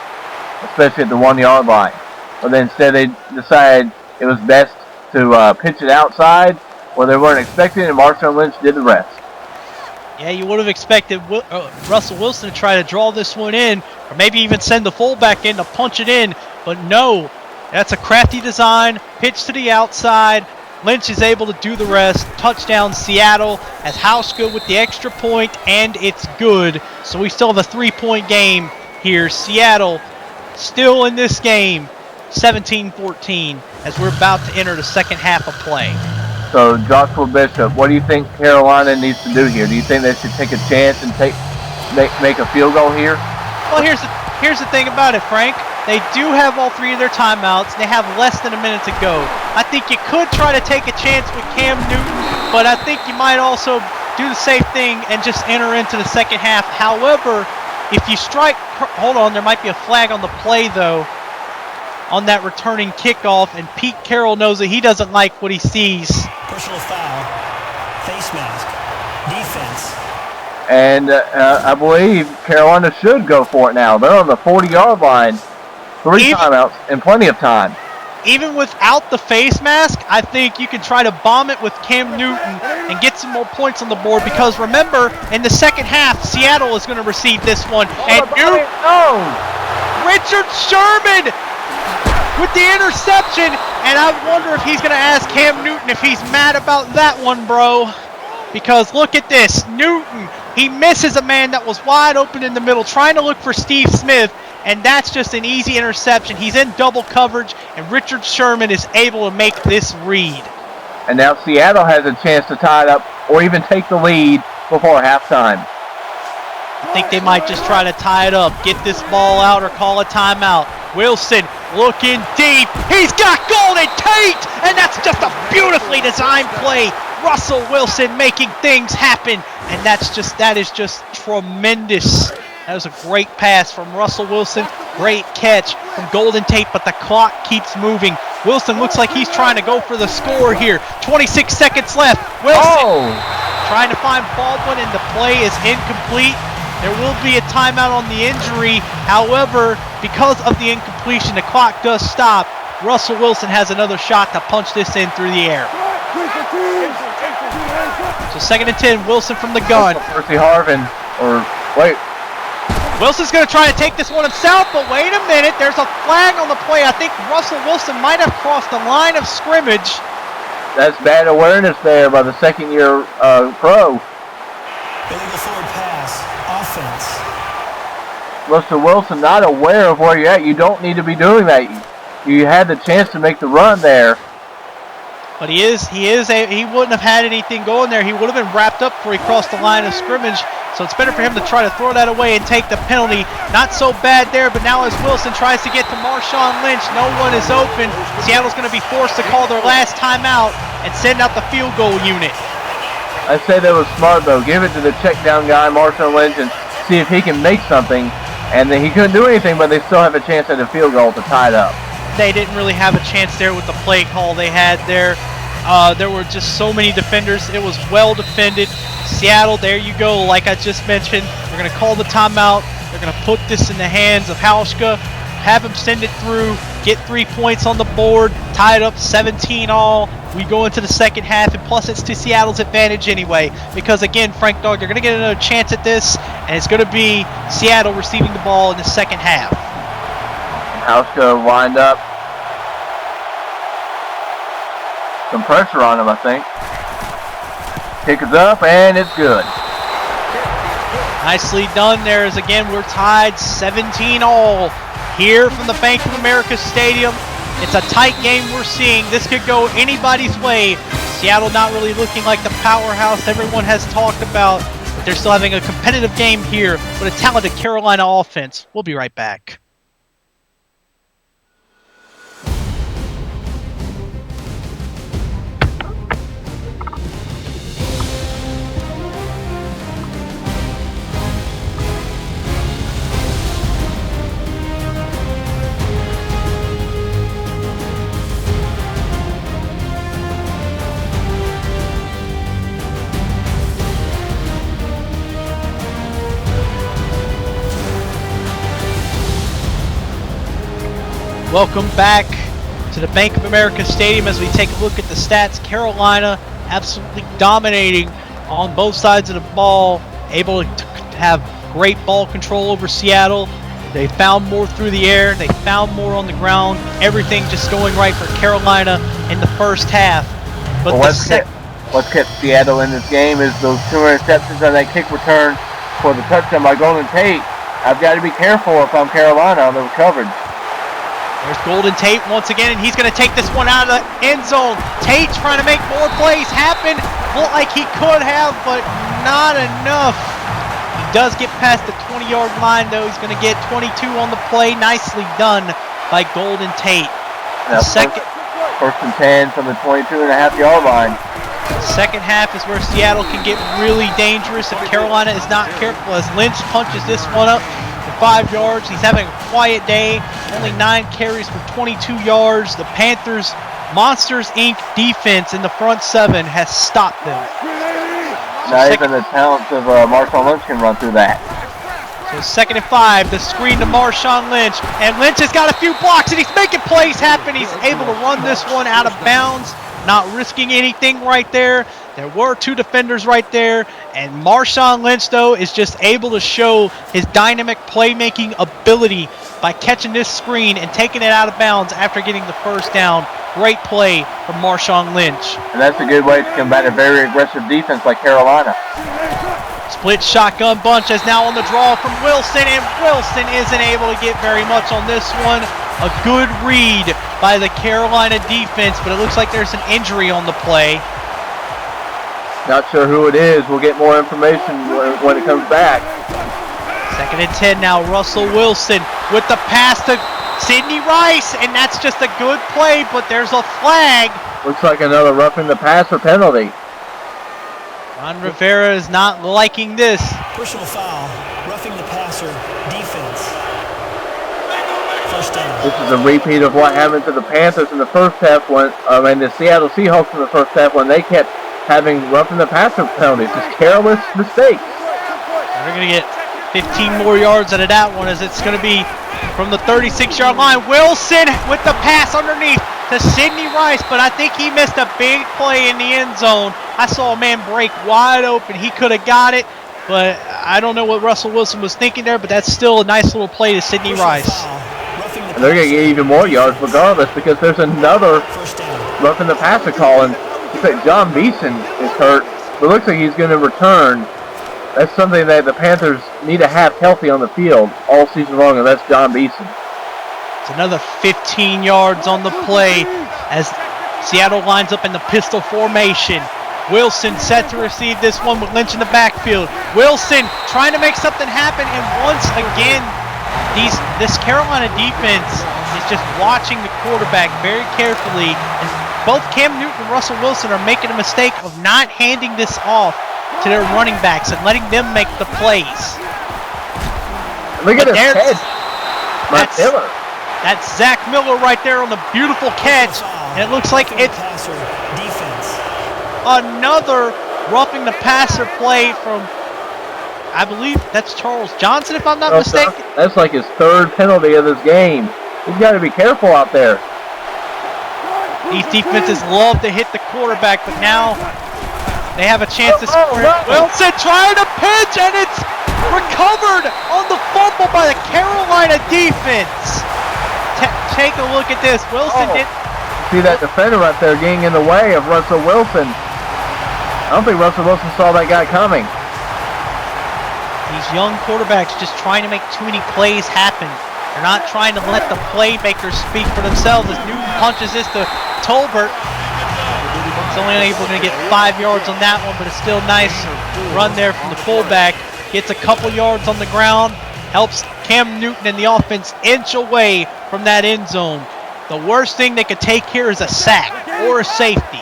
especially at the 1-yard line. But then instead they decided it was best to pitch it outside where they weren't expecting it, and Marshawn Lynch did the rest. Yeah, you would have expected Russell Wilson to try to draw this one in, or maybe even send the fullback in to punch it in, but no. That's a crafty design, pitch to the outside. Lynch is able to do the rest. Touchdown Seattle, as Hauschka with the extra point, and it's good. So we still have a 3-point game here. Seattle still in this game, 17-14, as we're about to enter the second half of play. So Joshua Bishop, what do you think Carolina needs to do here? Do you think they should take a chance and make a field goal here? Well, here's the thing about it, Frank. They do have all 3 of their timeouts. They have less than a minute to go. I think you could try to take a chance with Cam Newton, but I think you might also do the same thing and just enter into the second half. However, if you strike, hold on, there might be a flag on the play, though, on that returning kickoff, and Pete Carroll knows that he doesn't like what he sees. Personal foul, face mask, defense. And I believe Carolina should go for it now. They're on the 40-yard line. 3 timeouts and plenty of time. Even without the face mask, I think you can try to bomb it with Cam Newton and get some more points on the board, because remember, in the second half, Seattle is going to receive this one. And Richard Sherman with the interception, and I wonder if he's going to ask Cam Newton if he's mad about that one, bro. Because look at this, Newton, he misses a man that was wide open in the middle, trying to look for Steve Smith, and that's just an easy interception. He's in double coverage, and Richard Sherman is able to make this read. And now Seattle has a chance to tie it up or even take the lead before halftime. I think they might just try to tie it up, get this ball out, or call a timeout. Wilson looking deep. He's got Golden Tate, and that's just a beautifully designed play. Russell Wilson making things happen, and that is just tremendous. That was a great pass from Russell Wilson. Great catch from Golden Tate, but the clock keeps moving. Wilson looks like he's trying to go for the score here. 26 seconds left. Wilson trying to find Baldwin, and the play is incomplete. There will be a timeout on the injury. However, because of the incompletion, the clock does stop. Russell Wilson has another shot to punch this in through the air. So 2nd and 10, Wilson from the gun. Percy Harvin, Wilson's going to try to take this one himself, but wait a minute. There's a flag on the play. I think Russell Wilson might have crossed the line of scrimmage. That's bad awareness there by the second-year pro. Illegal forward pass, offense. Russell Wilson not aware of where you're at. You don't need to be doing that. You had the chance to make the run there. But he wouldn't have had anything going there. He would have been wrapped up before he crossed the line of scrimmage. So it's better for him to try to throw that away and take the penalty. Not so bad there, but now as Wilson tries to get to Marshawn Lynch, no one is open. Seattle's going to be forced to call their last timeout and send out the field goal unit. I say that was smart, though. Give it to the check down guy, Marshawn Lynch, and see if he can make something. And then he couldn't do anything, but they still have a chance at a field goal to tie it up. They didn't really have a chance there with the play call they had there. There were just so many defenders. It was well defended. Seattle, there you go. Like I just mentioned, they're going to call the timeout. They're going to put this in the hands of Hauschka, have him send it through, get 3 points on the board, tie it up 17-all. We go into the second half, and plus it's to Seattle's advantage anyway. Because again, Frank Dog, they're going to get another chance at this, and it's going to be Seattle receiving the ball in the second half. Hauschka lined up. Some pressure on him, I think. Kick is up, and it's good. Nicely done there, as again we're tied 17-all here from the Bank of America Stadium. It's a tight game we're seeing. This could go anybody's way. Seattle not really looking like the powerhouse everyone has talked about, but they're still having a competitive game here with a talented Carolina offense. We'll be right back. Welcome back to the Bank of America Stadium as we take a look at the stats. Carolina absolutely dominating on both sides of the ball, able to have great ball control over Seattle. They found more through the air. They found more on the ground. Everything just going right for Carolina in the first half. But what's kept Seattle in this game is those 2 interceptions on that kick return for the touchdown by Golden Tate. I've got to be careful if I'm Carolina on the coverage. There's Golden Tate once again, and he's going to take this one out of the end zone. Tate's trying to make more plays happen. Looked like he could have, but not enough. He does get past the 20-yard line, though. He's going to get 22 on the play. Nicely done by Golden Tate. Now, first and 10 from the 22.5-yard line. Second half is where Seattle can get really dangerous if Carolina is not careful, as Lynch punches this one up for 5 yards. He's having a quiet day. Only 9 carries for 22 yards. The Panthers Monsters Inc. defense in the front 7 has stopped them. Not even the talents of Marshawn Lynch can run through that. So 2nd and 5, the screen to Marshawn Lynch. And Lynch has got a few blocks, and he's making plays happen. He's able to run this one out of bounds, not risking anything right there. There were 2 defenders right there, and Marshawn Lynch, though, is just able to show his dynamic playmaking ability by catching this screen and taking it out of bounds after getting the first down. Great play from Marshawn Lynch. And that's a good way to combat a very aggressive defense like Carolina. Split shotgun bunch is now on the draw from Wilson, and Wilson isn't able to get very much on this one. A good read by the Carolina defense, but it looks like there's an injury on the play. Not sure who it is. We'll get more information when it comes back. 2nd and 10 now. Russell Wilson with the pass to Sidney Rice, and that's just a good play, but there's a flag. Looks like another roughing the passer penalty. Ron Rivera is not liking this. Personal foul, roughing the passer, defense. First down. This is a repeat of what happened to the Panthers in the first half and the Seattle Seahawks in the first half when they kept having roughing the passer penalties. Just careless mistakes. They're going to get 15 more yards out of that one, as it's going to be from the 36-yard line. Wilson with the pass underneath to Sidney Rice, but I think he missed a big play in the end zone. I saw a man break wide open. He could have got it, but I don't know what Russell Wilson was thinking there, but that's still a nice little play to Sidney Rice. And they're going to get even more yards regardless, because there's another roughing the passer call, and looks like John Beeson is hurt, but it looks like he's going to return. That's something that the Panthers need to have healthy on the field all season long, and that's John Beeson. It's another 15 yards on the play as Seattle lines up in the pistol formation. Wilson set to receive this one with Lynch in the backfield. Wilson trying to make something happen, and once again, this Carolina defense is just watching the quarterback very carefully, and both Cam Newton and Russell Wilson are making a mistake of not handing this off to their running backs and letting them make the plays. Look at his head. That's Zach Miller right there on the beautiful catch, and it looks like it's another roughing the passer play from, I believe that's Charles Johnson, if I'm not mistaken. That's like his third penalty of this game. He's got to be careful out there. These defenses love to hit the quarterback, but now they have a chance to score. Wilson trying to pitch, and it's recovered on the fumble by the Carolina defense. Take a look at this. Wilson did. See that defender right there getting in the way of Russell Wilson. I don't think Russell Wilson saw that guy coming. These young quarterbacks just trying to make too many plays happen. They're not trying to let the playmakers speak for themselves. As Newton punches this to Tolbert. He's only able to get 5 yards on that one, but it's still nice run there from the fullback. Gets a couple yards on the ground. Helps Cam Newton and the offense inch away from that end zone. The worst thing they could take here is a sack or a safety.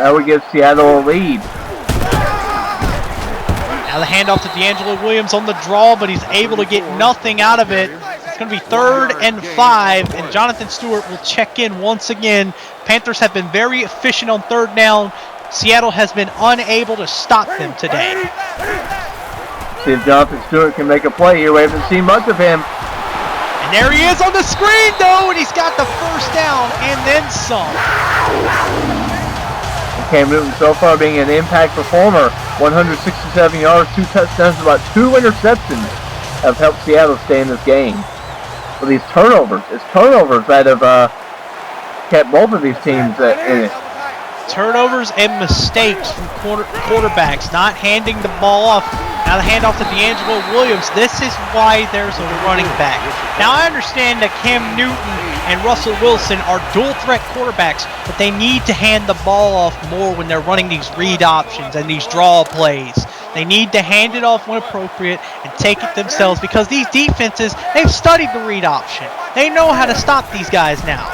That would give Seattle a lead. Now the handoff to D'Angelo Williams on the draw, but he's able to get nothing out of it. It's going to be 3rd and 5, and Jonathan Stewart will check in once again. Panthers have been very efficient on 3rd down. Seattle has been unable to stop them today. See if Jonathan Stewart can make a play here. We haven't seen much of him. And there he is on the screen, though, and he's got the 1st down and then some. Cam Newton so far being an impact performer. 167 yards, 2 touchdowns, about 2 interceptions have helped Seattle stay in this game. Well, these turnovers, it's turnovers that have kept both of these teams in it. Turnovers and mistakes from quarterbacks, not handing the ball off. Now the handoff to D'Angelo Williams. This is why there's a running back. Now I understand that Cam Newton and Russell Wilson are dual threat quarterbacks, but they need to hand the ball off more when they're running these read options and these draw plays. They need to hand it off when appropriate and take it themselves, because these defenses, they've studied the read option. They know how to stop these guys now.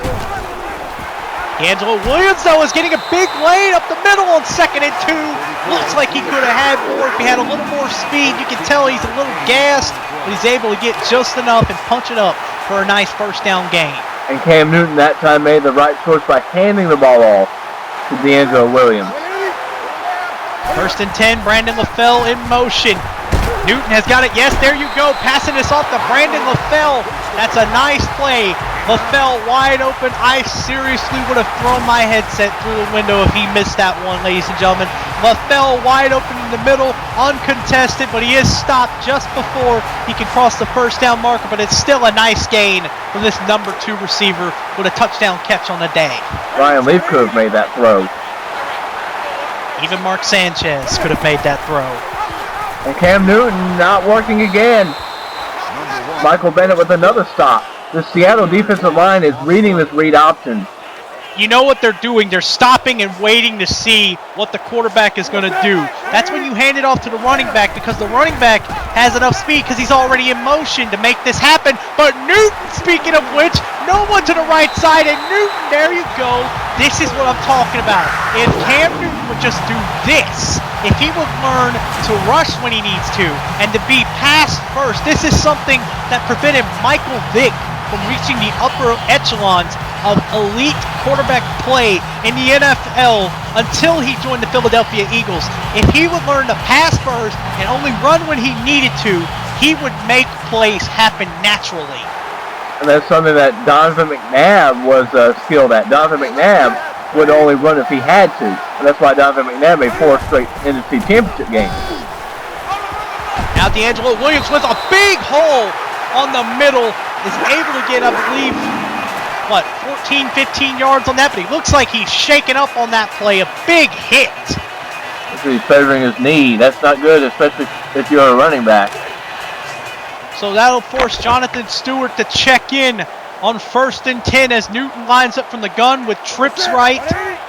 D'Angelo Williams, though, is getting a big lane up the middle on 2nd and 2. Looks like he could have had more if he had a little more speed. You can tell he's a little gassed, but he's able to get just enough and punch it up for a nice 1st down gain. And Cam Newton that time made the right choice by handing the ball off to D'Angelo Williams. 1st and 10, Brandon LaFell in motion. Newton has got it. Yes, there you go. Passing this off to Brandon LaFell. That's a nice play. LaFell wide open. I seriously would have thrown my headset through the window if he missed that one, ladies and gentlemen. LaFell wide open in the middle, uncontested, but he is stopped just before he can cross the 1st down marker, but it's still a nice gain from this number 2 receiver with a touchdown catch on the day. Ryan Leaf could have made that throw. Even Mark Sanchez could have made that throw. And Cam Newton not working again. Michael Bennett with another stop. The Seattle defensive line is reading this read option. You know what they're doing. They're stopping and waiting to see what the quarterback is going to do. That's when you hand it off to the running back, because the running back has enough speed because he's already in motion to make this happen. But Newton, speaking of which, no one to the right side, and Newton, there you go. This is what I'm talking about. If Cam Newton would just do this, if he would learn to rush when he needs to and to be pass first, this is something that prevented Michael Vick from reaching the upper echelons of elite quarterback play in the NFL until he joined the Philadelphia Eagles. If he would learn to pass first and only run when he needed to, he would make plays happen naturally. And that's something that Donovan McNabb was skilled at. Donovan McNabb would only run if he had to. And that's why Donovan McNabb made 4 straight NFC championship games. Now D'Angelo Williams with a big hole on the middle is able to get, I believe, 14, 15 yards on that, but he looks like he's shaken up on that play. A big hit. He's favoring his knee. That's not good, especially if you're a running back. So that'll force Jonathan Stewart to check in on 1st and 10 as Newton lines up from the gun with trips right.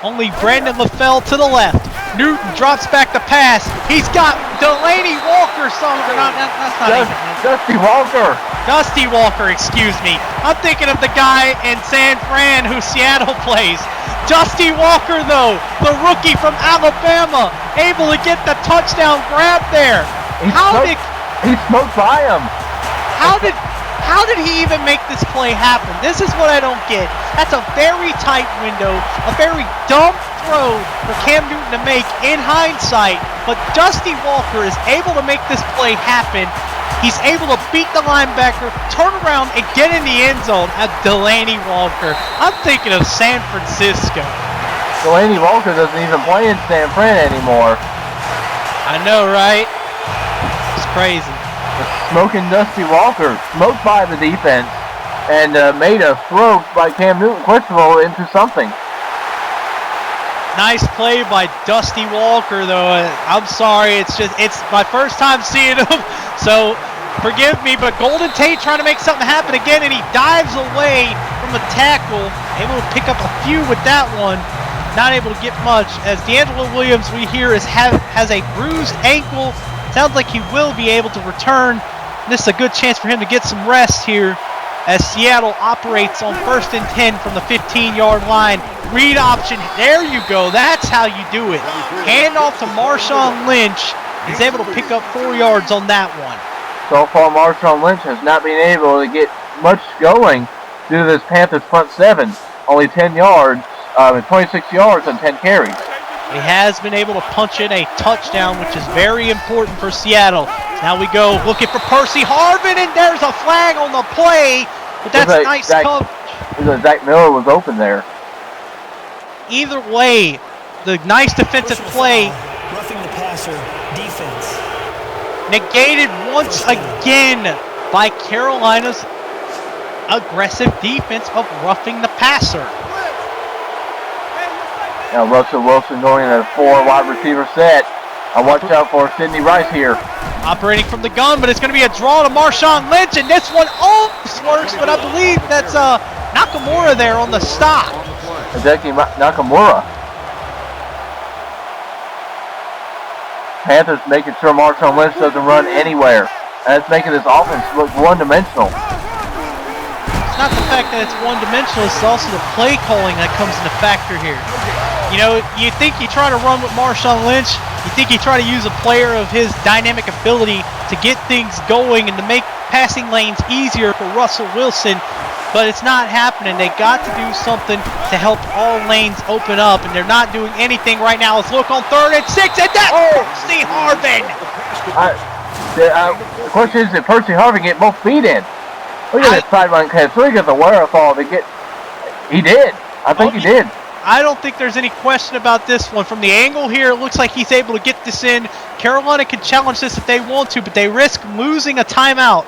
Only Brandon LaFell to the left. Newton drops back the pass. He's got Delaney Walker. Dusty Walker. Dusty Walker, excuse me. I'm thinking of the guy in San Fran who Seattle plays. Dusty Walker, though, the rookie from Alabama, able to get the touchdown grab there. He smoked by him. How did he even make this play happen? This is what I don't get. That's a very tight window, a very dumb throw for Cam Newton to make in hindsight, but Dusty Walker is able to make this play happen. He's able to beat the linebacker, turn around, and get in the end zone at Delaney Walker. I'm thinking of San Francisco. Delaney Walker doesn't even play in San Fran anymore. I know, right? It's crazy. Smoking Dusty Walker, smoked by the defense, and made a throw by Cam Newton, questionable, into something. Nice play by Dusty Walker, though. I'm sorry, it's my first time seeing him, so forgive me, but Golden Tate trying to make something happen again, and he dives away from the tackle, able to pick up a few with that one, not able to get much, as D'Angelo Williams, we hear, has a bruised ankle. Sounds like he will be able to return. This is a good chance for him to get some rest here as Seattle operates on 1st and 10 from the 15-yard line. Read option. There you go. That's how you do it. Hand off to Marshawn Lynch. He's able to pick up 4 yards on that one. So far, Marshawn Lynch has not been able to get much going due to this Panthers front seven. Only 10 yards, 26 yards on 10 carries. He has been able to punch in a touchdown, which is very important for Seattle. Now we go looking for Percy Harvin, and there's a flag on the play, but that's a nice coverage. Zach Miller was open there. Either way, the nice defensive play. Roughing the passer defense. Negated once again by Carolina's aggressive defense of roughing the passer. Now Russell Wilson going in a 4 wide receiver set. Watch out for Sidney Rice here. Operating from the gun, but it's going to be a draw to Marshawn Lynch, and this one almost works, but I believe that's Nakamura there on the stop. Hideki Nakamura. Panthers making sure Marshawn Lynch doesn't run anywhere. That's making this offense look one-dimensional. It's not the fact that it's one-dimensional, it's also the play calling that comes into factor here. You know, you think you try to run with Marshawn Lynch, you think you try to use a player of his dynamic ability to get things going and to make passing lanes easier for Russell Wilson, but it's not happening. They got to do something to help all lanes open up, and they're not doing anything right now. Let's look on 3rd and 6, and that's Percy Harvin. The question is, did Percy Harvin get both feet in? Look at that sideline catch. Look at the wherewithal to get. He did. I think he did. I don't think there's any question about this one. From the angle here, it looks like he's able to get this in. Carolina can challenge this if they want to, but they risk losing a timeout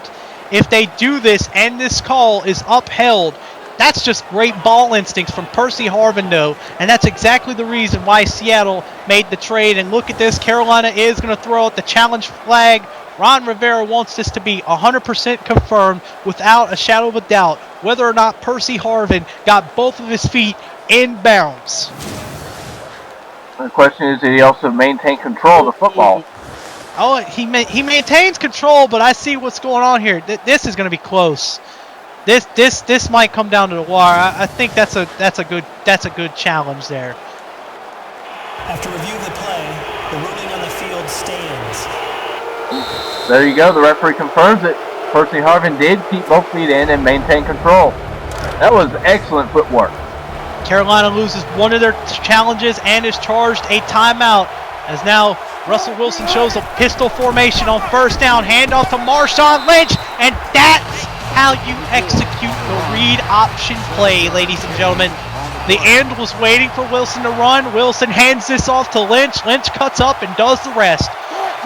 if they do this and this call is upheld. That's just great ball instincts from Percy Harvin, though, and that's exactly the reason why Seattle made the trade. And look at this. Carolina is going to throw out the challenge flag. Ron Rivera wants this to be 100% confirmed without a shadow of a doubt whether or not Percy Harvin got both of his feet in bounds. The question is, did he also maintain control of the football? Oh, he maintains control, but I see what's going on here. This is going to be close. This might come down to the wire. I think that's a good challenge there. After reviewing the play, the ruling on the field stands. There you go. The referee confirms it. Percy Harvin did keep both feet in and maintain control. That was excellent footwork. Carolina loses one of their challenges and is charged a timeout, as now Russell Wilson shows a pistol formation on 1st down. Handoff to Marshawn Lynch, and that's how you execute the read option play, ladies and gentlemen. The end was waiting for Wilson to run. Wilson hands this off to Lynch. Lynch cuts up and does the rest.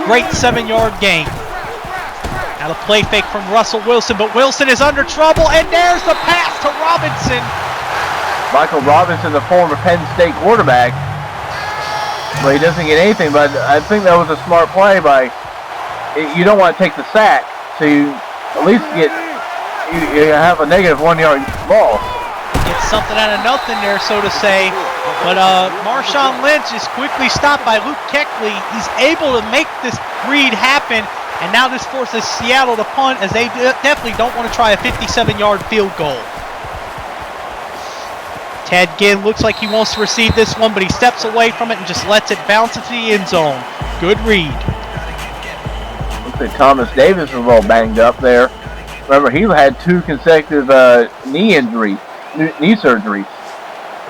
Great 7-yard gain. Now the play fake from Russell Wilson, but Wilson is under trouble, and there's the pass to Robinson. Michael Robinson, the former Penn State quarterback, but he doesn't get anything. But I think that was a smart play by. You don't want to take the sack, so you at least get you have a negative 1 yard loss. Get something out of nothing there, so to say. But Marshawn Lynch is quickly stopped by Luke Keckley. He's able to make this read happen, and now this forces Seattle to punt, as they definitely don't want to try a 57-yard field goal. Ted Ginn looks like he wants to receive this one, but he steps away from it and just lets it bounce into the end zone. Good read. Looks like Thomas Davis is a little banged up there. Remember, he had 2 consecutive knee surgeries.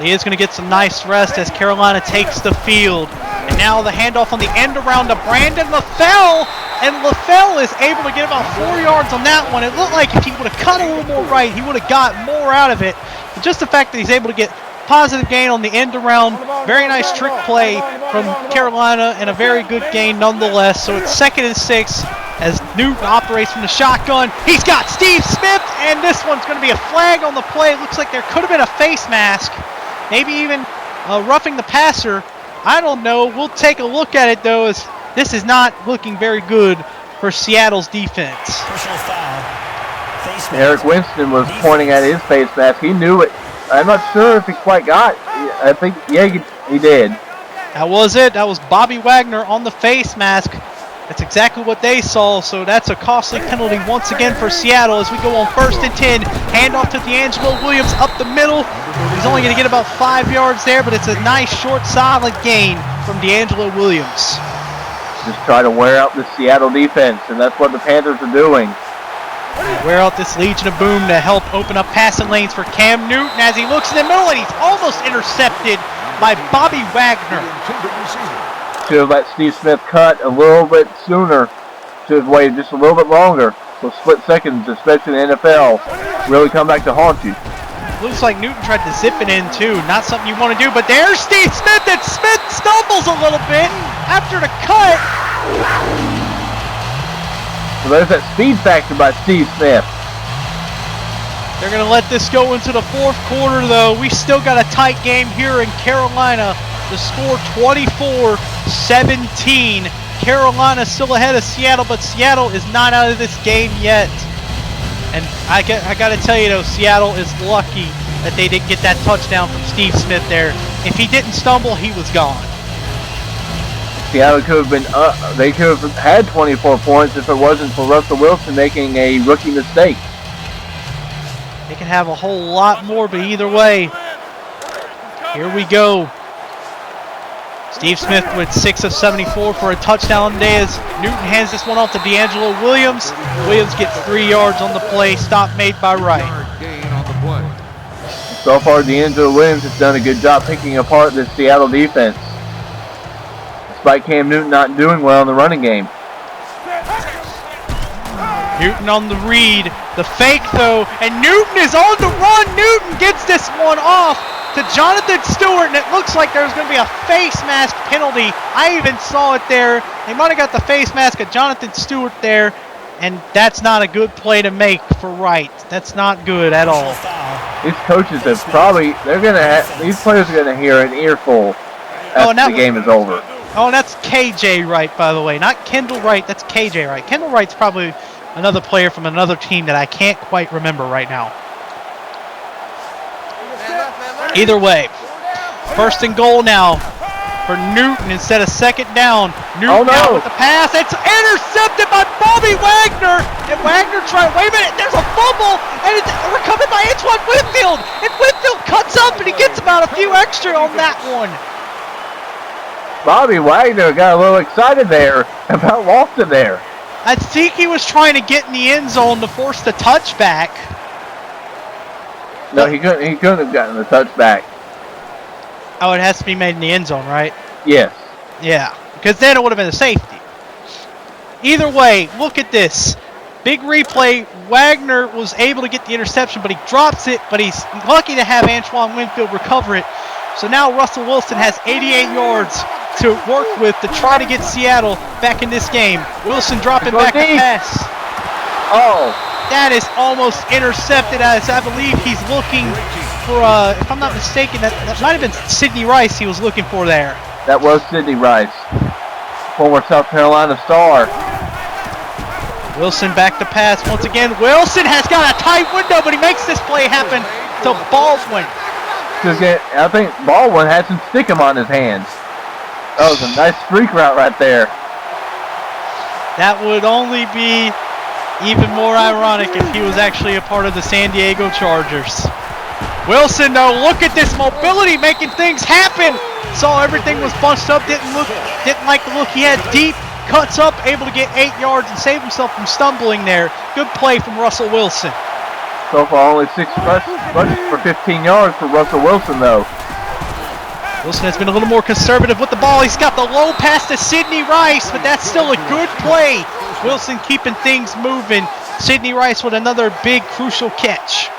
He is going to get some nice rest as Carolina takes the field. And now the handoff on the end around to Brandon LaFell. And LaFell is able to get about 4 yards on that one. It looked like if he would have cut a little more right, he would have got more out of it. But just the fact that he's able to get positive gain on the end around, very nice trick play from Carolina, and a very good gain nonetheless. So it's 2nd and 6 as Newton operates from the shotgun. He's got Steve Smith, and this one's going to be a flag on the play. It looks like there could have been a face mask, maybe even roughing the passer. I don't know. We'll take a look at it, though, as this is not looking very good for Seattle's defense. Personal foul. Face mask. Eric Winston was pointing at his face mask. He knew it. I'm not sure if he quite got it. I think, yeah, he did. That was it. That was Bobby Wagner on the face mask. That's exactly what they saw, so that's a costly penalty once again for Seattle as we go on 1st and 10. Handoff to D'Angelo Williams up the middle. He's only going to get about 5 yards there, but it's a nice, short, solid gain from D'Angelo Williams. Just try to wear out the Seattle defense, and that's what the Panthers are doing. Wear out this Legion of Boom to help open up passing lanes for Cam Newton as he looks in the middle, and he's almost intercepted by Bobby Wagner. Should have let Steve Smith cut a little bit sooner. Should have waited just a little bit longer. So split seconds, especially in the NFL, really come back to haunt you. Looks like Newton tried to zip it in too. Not something you want to do, but there's Steve Smith, and Smith stumbles a little bit after the cut. So there's that speed factor by Steve Smith. They're going to let this go into the 4th quarter, though. We still got a tight game here in Carolina. The score 24-17. Carolina still ahead of Seattle, but Seattle is not out of this game yet. And I got to tell you, though, Seattle is lucky that they didn't get that touchdown from Steve Smith there. If he didn't stumble, he was gone. Seattle could have been they could have had 24 points if it wasn't for Russell Wilson making a rookie mistake. They can have a whole lot more, but either way, here we go. Steve Smith with 6 of 74 for a touchdown today as Newton hands this one off to D'Angelo Williams. Williams gets 3 yards on the play. Stop made by Wright. So far, D'Angelo Williams has done a good job picking apart this Seattle defense, despite Cam Newton not doing well in the running game. Newton on the read. The fake, though, and Newton is on the run. Newton gets this one off to Jonathan Stewart, and it looks like there's going to be a face mask penalty. I even saw it there. They might have got the face mask of Jonathan Stewart there, and that's not a good play to make for Wright. That's not good at all. These coaches have these players are going to hear an earful after the game is over. Oh, and that's KJ Wright, by the way. Not Kendall Wright, that's KJ Wright. Kendall Wright's probably another player from another team that I can't quite remember right now. Either way, 1st and goal now for Newton instead of 2nd down. Newton now with the pass. It's intercepted by Bobby Wagner. And Wagner wait a minute, there's a fumble, and it's recovered by Antoine Winfield. And Winfield cuts up, and he gets about a few extra on that one. Bobby Wagner got a little excited there, about lost it there. I think he was trying to get in the end zone to force the touchback. No, he couldn't have gotten the touchback. Oh, it has to be made in the end zone, right? Yes. Yeah, because then it would have been a safety. Either way, look at this. Big replay. Wagner was able to get the interception, but he drops it, but he's lucky to have Antoine Winfield recover it. So now Russell Wilson has 88 yards to work with to try to get Seattle back in this game. Wilson dropping back the pass. Oh. That is almost intercepted, as I believe he's looking for, if I'm not mistaken, that might have been Sidney Rice he was looking for there. That was Sidney Rice, former South Carolina star. Wilson back to pass once again. Wilson has got a tight window, but he makes this play happen to Baldwin. I think Baldwin had some stickum on his hands. That was a nice streak route right there. That would only be even more ironic if he was actually a part of the San Diego Chargers. Wilson, though, look at this mobility, making things happen. Saw everything was bunched up, didn't like the look he had deep. Cuts up, able to get 8 yards and save himself from stumbling there. Good play from Russell Wilson. So far, only 6 rushes for 15 yards for Russell Wilson, though. Wilson has been a little more conservative with the ball. He's got the low pass to Sidney Rice, but that's still a good play. Wilson keeping things moving. Sidney Rice with another big, crucial catch.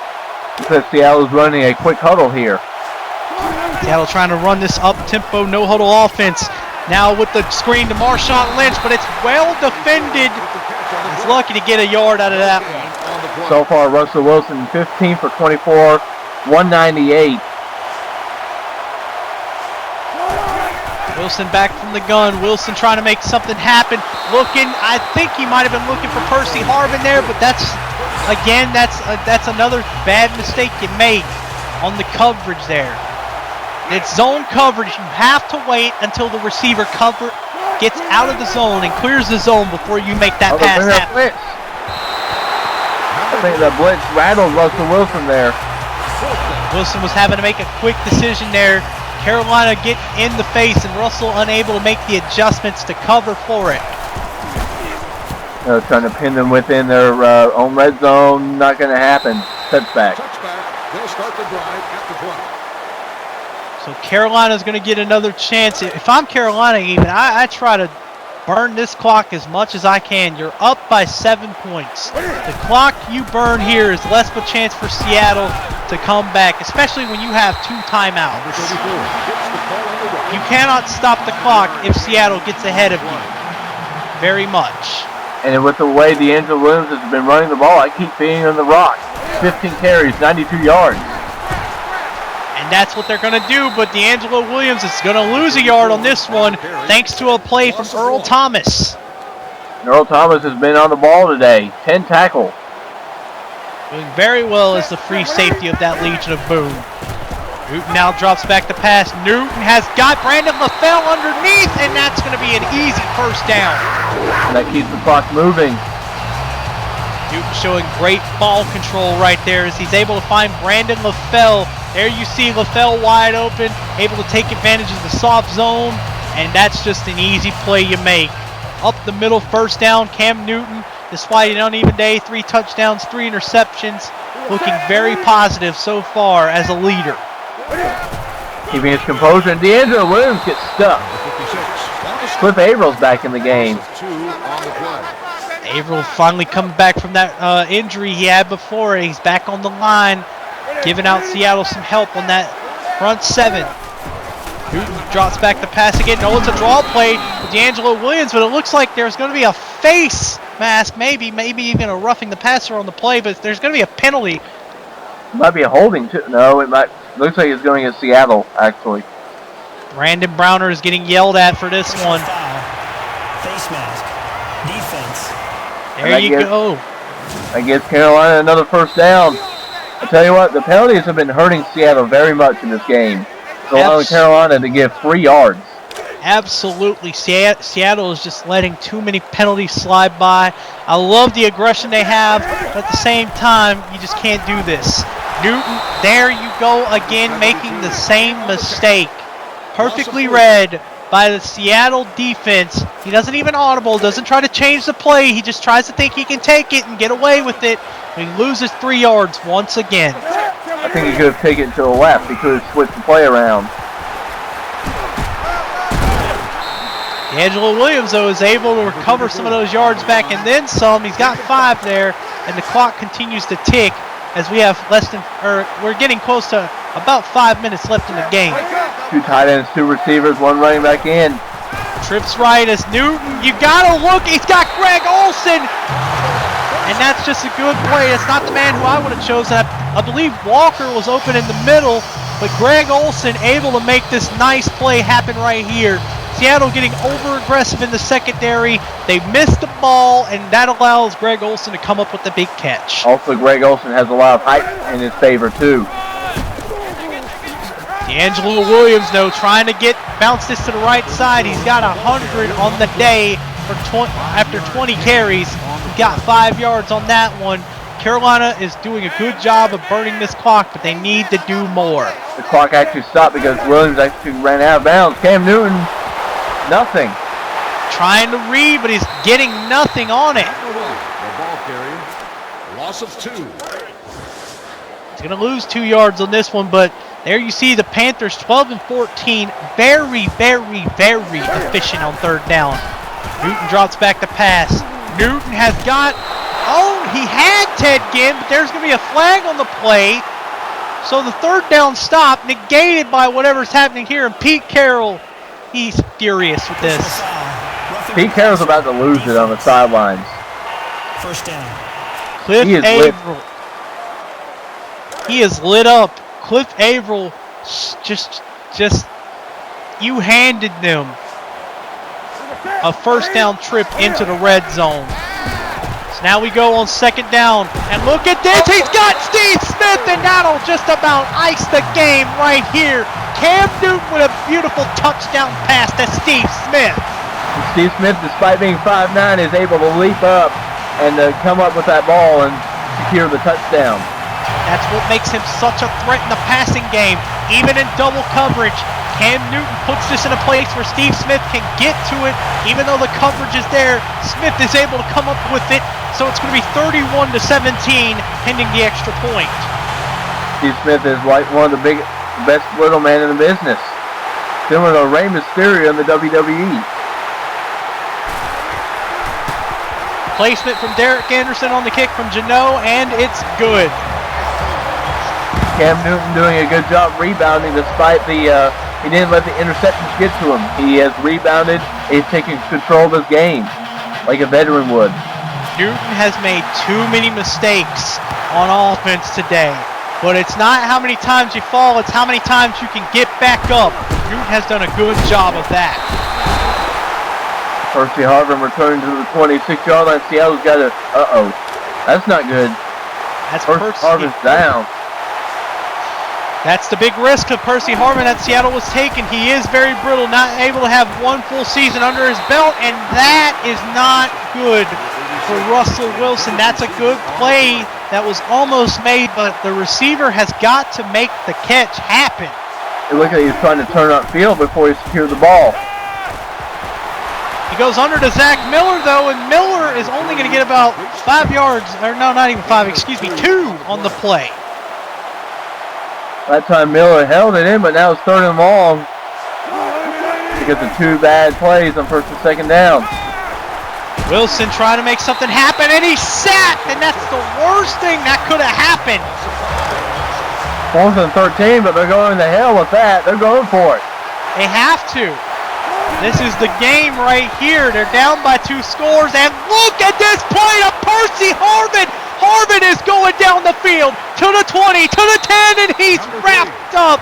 Because Seattle is running a quick huddle here. Seattle trying to run this up-tempo, no-huddle offense. Now with the screen to Marshawn Lynch, but it's well defended. He's lucky to get a yard out of that one. So far, Russell Wilson 15 for 24, 198. Wilson back from the gun. Wilson trying to make something happen. I think he might have been looking for Percy Harvin there, but that's another bad mistake you make on the coverage there. It's zone coverage. You have to wait until the receiver gets out of the zone and clears the zone before you make that pass happen. I think the blitz rattled Russell Wilson there. Wilson was having to make a quick decision there. Carolina get in the face and Russell unable to make the adjustments to cover for it. Trying to pin them within their own red zone. Not going to happen. Touchback. They'll start the drive at the 12. So Carolina's going to get another chance. If I'm Carolina even, I try to burn this clock as much as I can. You're up by 7 points. The clock you burn here is less of a chance for Seattle to come back, especially when you have 2 timeouts. You cannot stop the clock if Seattle gets ahead of you. Very much. And with the way D'Angelo Williams has been running the ball, I keep being on the rock. 15 carries, 92 yards. And that's what they're going to do, but D'Angelo Williams is going to lose a yard on this one thanks to a play from Earl Thomas. Earl Thomas has been on the ball today. 10 tackles. Doing very well as the free safety of that Legion of Boom. Newton now drops back to pass. Newton has got Brandon LaFell underneath, and that's going to be an easy first down. And that keeps the clock moving. Newton showing great ball control right there as he's able to find Brandon LaFell. There you see LaFell wide open, able to take advantage of the soft zone, and that's just an easy play you make. Up the middle, first down, Cam Newton, despite an uneven day, 3 touchdowns, 3 interceptions, looking very positive so far as a leader. Keeping his composure, and D'Angelo Williams gets stuck. Cliff Avrill's back in the game. Averill finally coming back from that injury he had before. He's back on the line, giving out Seattle some help on that front 7. Newton drops back to pass again. No, it's a draw play with D'Angelo Williams, but it looks like there's going to be a face mask, maybe even a roughing the passer on the play, but there's going to be a penalty. Might be a holding too. No, it might. Looks like it's going against Seattle, actually. Brandon Browner is getting yelled at for this one. Face mask. Defense. There you go. That gives Carolina another first down. I tell you what, the penalties have been hurting Seattle very much in this game. It's allowing Carolina to give 3 yards. Absolutely. Seattle is just letting too many penalties slide by. I love the aggression they have, but at the same time, you just can't do this. Newton, there you go again, making the same mistake. Perfectly read by the Seattle defense. He doesn't even audible, doesn't try to change the play. He just tries to think he can take it and get away with it. He loses 3 yards once again. I think he could have taken it to the left. He could have switched the play around. D'Angelo Williams, though, is able to recover some of those yards back and then some. He's got 5 there, and the clock continues to tick as we have we're getting close to about 5 minutes left in the game. 2 tight ends, 2 receivers, 1 running back in. Trips right as Newton. You gotta look. He's got Greg Olsen, and that's just a good play. It's not the man who I would have chosen. I believe Walker was open in the middle, but Greg Olsen able to make this nice play happen right here. Seattle getting over-aggressive in the secondary. They missed the ball, and that allows Greg Olsen to come up with the big catch. Also, Greg Olsen has a lot of height in his favor, too. D'Angelo Williams, though, trying to bounce this to the right side. He's got 100 on the day after 20 carries. He got 5 yards on that one. Carolina is doing a good job of burning this clock, but they need to do more. The clock actually stopped because Williams actually ran out of bounds. Cam Newton, nothing. Trying to read, but he's getting nothing on it. The ball carrier, loss of 2. He's going to lose 2 yards on this one, but there you see the Panthers 12 and 14, very, very, very efficient on third down. Newton drops back to pass. Newton has got, he had Ted Ginn, but there's going to be a flag on the play. So the third down stop negated by whatever's happening here, and Pete Carroll, he's furious with this. Pete Carroll's about to lose it on the sidelines. First down. Cliff Averill. He is lit up. Cliff Averill, just you handed them a first down trip into the red zone. So now we go on second down, and look at this, he's got Steve Smith, and that'll just about ice the game right here. Cam Newton with a beautiful touchdown pass to Steve Smith. Steve Smith, despite being 5'9", is able to leap up and come up with that ball and secure the touchdown. That's what makes him such a threat in the passing game. Even in double coverage, Cam Newton puts this in a place where Steve Smith can get to it. Even though the coverage is there, Smith is able to come up with it. So it's going to be 31-17, pending the extra point. Steve Smith is like one of the best little man in the business. Similar to Rey Mysterio in the WWE. Placement from Derek Anderson on the kick from Jano, and it's good. Cam Newton doing a good job rebounding despite he didn't let the interceptions get to him. He has rebounded. He's taking control of his game like a veteran would. Newton has made too many mistakes on offense today. But it's not how many times you fall, it's how many times you can get back up. Newton has done a good job of that. Percy Harvin returning to the 26-yard line. Seattle's got a, that's not good. That's Percy Harvin's down. That's the big risk of Percy Harvin that Seattle was taking. He is very brittle, not able to have one full season under his belt, and that is not good for Russell Wilson. That's a good play that was almost made, but the receiver has got to make the catch happen. It looked like he was trying to turn upfield before he secured the ball. He goes under to Zach Miller, though, and Miller is only going to get about 5 yards, or no, not even 5, excuse me, 2 on the play. That time Miller held it in, but now it's third and long. Because of 2 bad plays on first and second down. Wilson trying to make something happen, and he's sacked, and that's the worst thing that could have happened. 4th and 13, but they're going to hell with that. They're going for it. They have to. This is the game right here. They're down by 2 scores, and look at this play to Percy Harvin. Harvin is going down the field to the 20, to the 10, and he's wrapped up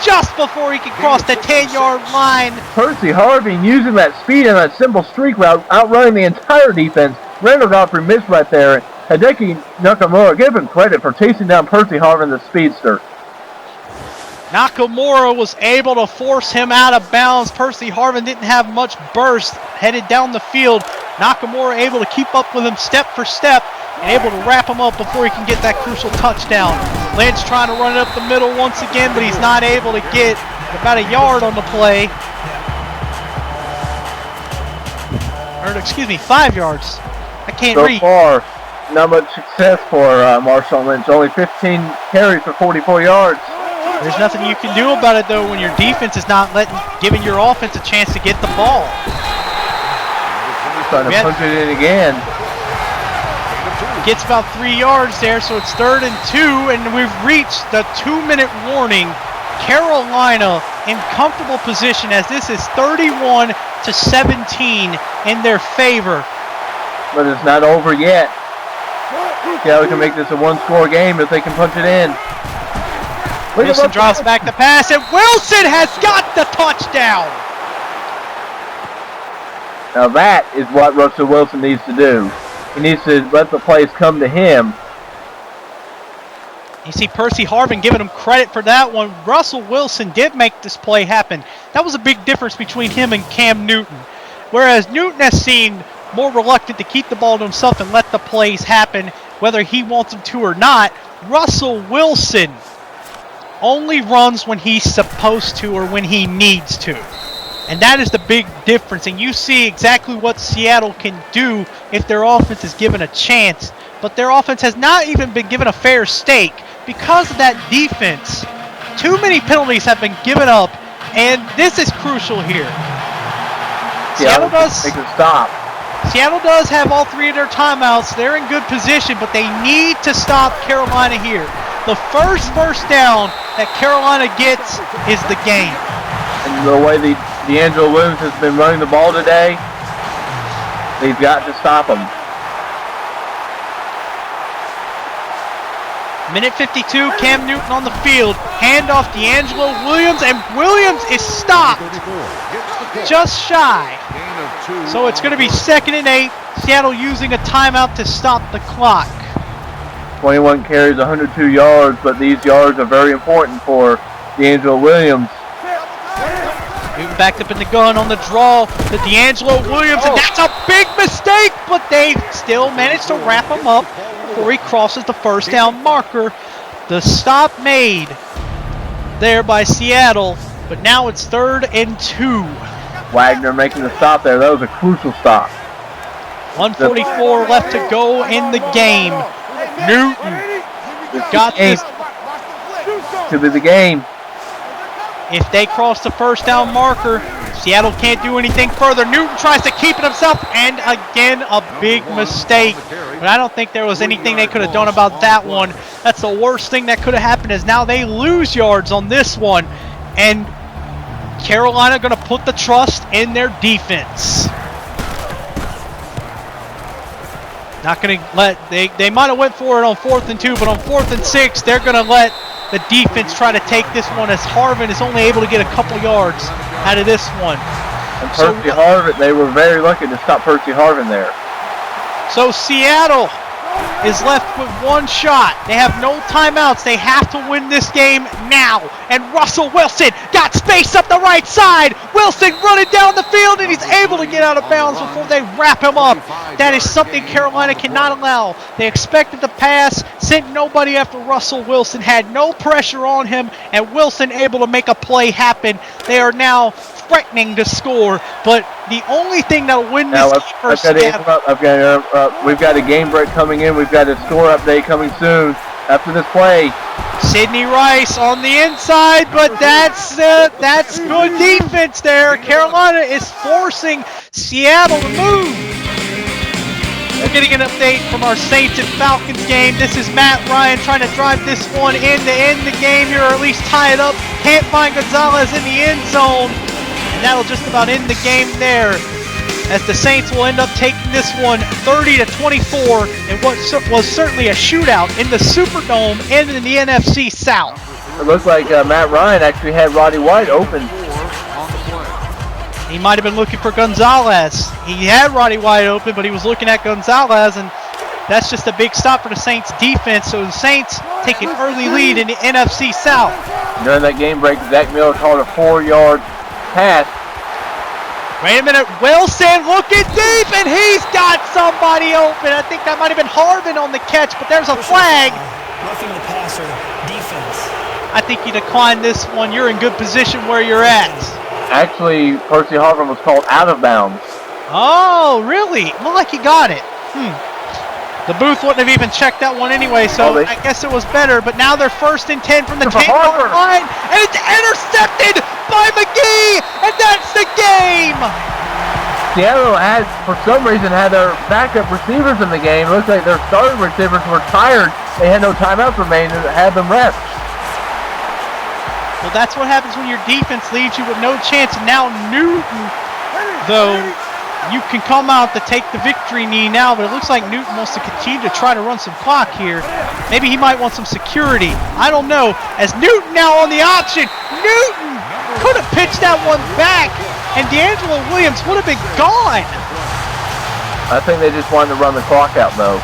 just before he can cross the 10-yard line. Percy Harvin using that speed and that simple streak route, outrunning the entire defense. Randall Godfrey missed right there. Hideki Nakamura, give him credit for chasing down Percy Harvin, the speedster. Nakamura was able to force him out of bounds. Percy Harvin didn't have much burst, headed down the field. Nakamura able to keep up with him step for step and able to wrap him up before he can get that crucial touchdown. Lynch trying to run it up the middle once again, but he's not able to get about a yard on the play. Or excuse me, 5 yards. I can't read. So far, not much success for Marshawn Lynch. Only 15 carries for 44 yards. There's nothing you can do about it, though, when your defense is not giving your offense a chance to get the ball. Trying to punch it in again. Gets about 3 yards there, so it's 3rd and 2, and we've reached the 2-minute warning. Carolina in comfortable position as this is 31-17 in their favor. But it's not over yet. Seattle can make this a 1-score game if they can punch it in. Wilson drops back the pass, and Wilson has got the touchdown. Now that is what Russell Wilson needs to do. He needs to let the plays come to him. You see Percy Harvin giving him credit for that one. Russell Wilson did make this play happen. That was a big difference between him and Cam Newton. Whereas Newton has seemed more reluctant to keep the ball to himself and let the plays happen, whether he wants them to or not. Russell Wilson only runs when he's supposed to or when he needs to. And that is the big difference. And you see exactly what Seattle can do if their offense is given a chance. But their offense has not even been given a fair stake because of that defense. Too many penalties have been given up, and this is crucial here. Seattle does have all three of their timeouts. They're in good position, but they need to stop Carolina here. The first down that Carolina gets is the game. And the way D'Angelo Williams has been running the ball today, they've got to stop him. Minute 52, Cam Newton on the field. Handoff D'Angelo Williams, and Williams is stopped just shy. So it's going to be 2nd and 8. Seattle using a timeout to stop the clock. 21 carries, 102 yards, but these yards are very important for D'Angelo Williams. Newton backed up in the gun on the draw to D'Angelo Williams, and that's a big mistake, but they still managed to wrap him up before he crosses the first down marker. The stop made there by Seattle, but now it's 3rd and 2. Wagner making the stop there. That was a crucial stop. 1:44 left to go in the game. Newton got this. To be the game. If they cross the first down marker, Seattle can't do anything further. Newton tries to keep it himself, and again, a big mistake. But I don't think there was anything they could have done about that one. That's the worst thing that could have happened, is now they lose yards on this one. And Carolina going to put the trust in their defense. Not going to let, they might have went for it on 4th and 2, but on 4th and 6, they're going to let the defense try to take this one, as Harvin is only able to get a couple yards out of this one. And Percy Harvin, they were very lucky to stop Percy Harvin there. So Seattle is left with one shot. They have no timeouts. They have to win this game now. And Russell Wilson got space up the right side. Wilson running down the field, and he's able to get out of bounds before they wrap him up. That is something Carolina cannot allow. They expected the pass, sent nobody after Russell Wilson, had no pressure on him, and Wilson able to make a play happen. They are now threatening to score, but the only thing that will win this game for Seattle. We've got a game break coming in. We've got a score update coming soon after this play. Sidney Rice on the inside, but that's good defense there. Carolina is forcing Seattle to move. We're getting an update from our Saints and Falcons game. This is Matt Ryan trying to drive this one in to end the game here, or at least tie it up. Can't find Gonzalez in the end zone. And that'll just about end the game there, as the Saints will end up taking this one 30-24 in what was certainly a shootout in the Superdome and in the NFC South. It looks like Matt Ryan actually had Roddy White open. He might have been looking for Gonzalez. He had Roddy White open, but he was looking at Gonzalez, and that's just a big stop for the Saints defense. So the Saints take an early lead in the NFC South. During that game break, Zach Miller called a 4-yard pass. Wait a minute, Wilson looking deep, and he's got somebody open. I think that might have been Harvin on the catch, but there's a flag. Roughing the passer, defense. I think you decline this one. You're in good position where you're at. Actually, Percy Harvin was called out of bounds. Oh, really? Looked like he got it. The booth wouldn't have even checked that one anyway, so I guess it was better. But now they're 1st and 10 from the 10-yard line, and it's intercepted by McGee, and that's the game. Seattle has, for some reason, had their backup receivers in the game. It looks like their starting receivers were tired. They had no timeouts remaining to have them rest. Well, that's what happens when your defense leaves you with no chance. And now Newton, though, you can come out to take the victory knee now, but it looks like Newton wants to continue to try to run some clock here. Maybe he might want some security. I don't know. As Newton now on the option. Newton could have pitched that one back. and D'Angelo Williams would have been gone. I think they just wanted to run the clock out, though.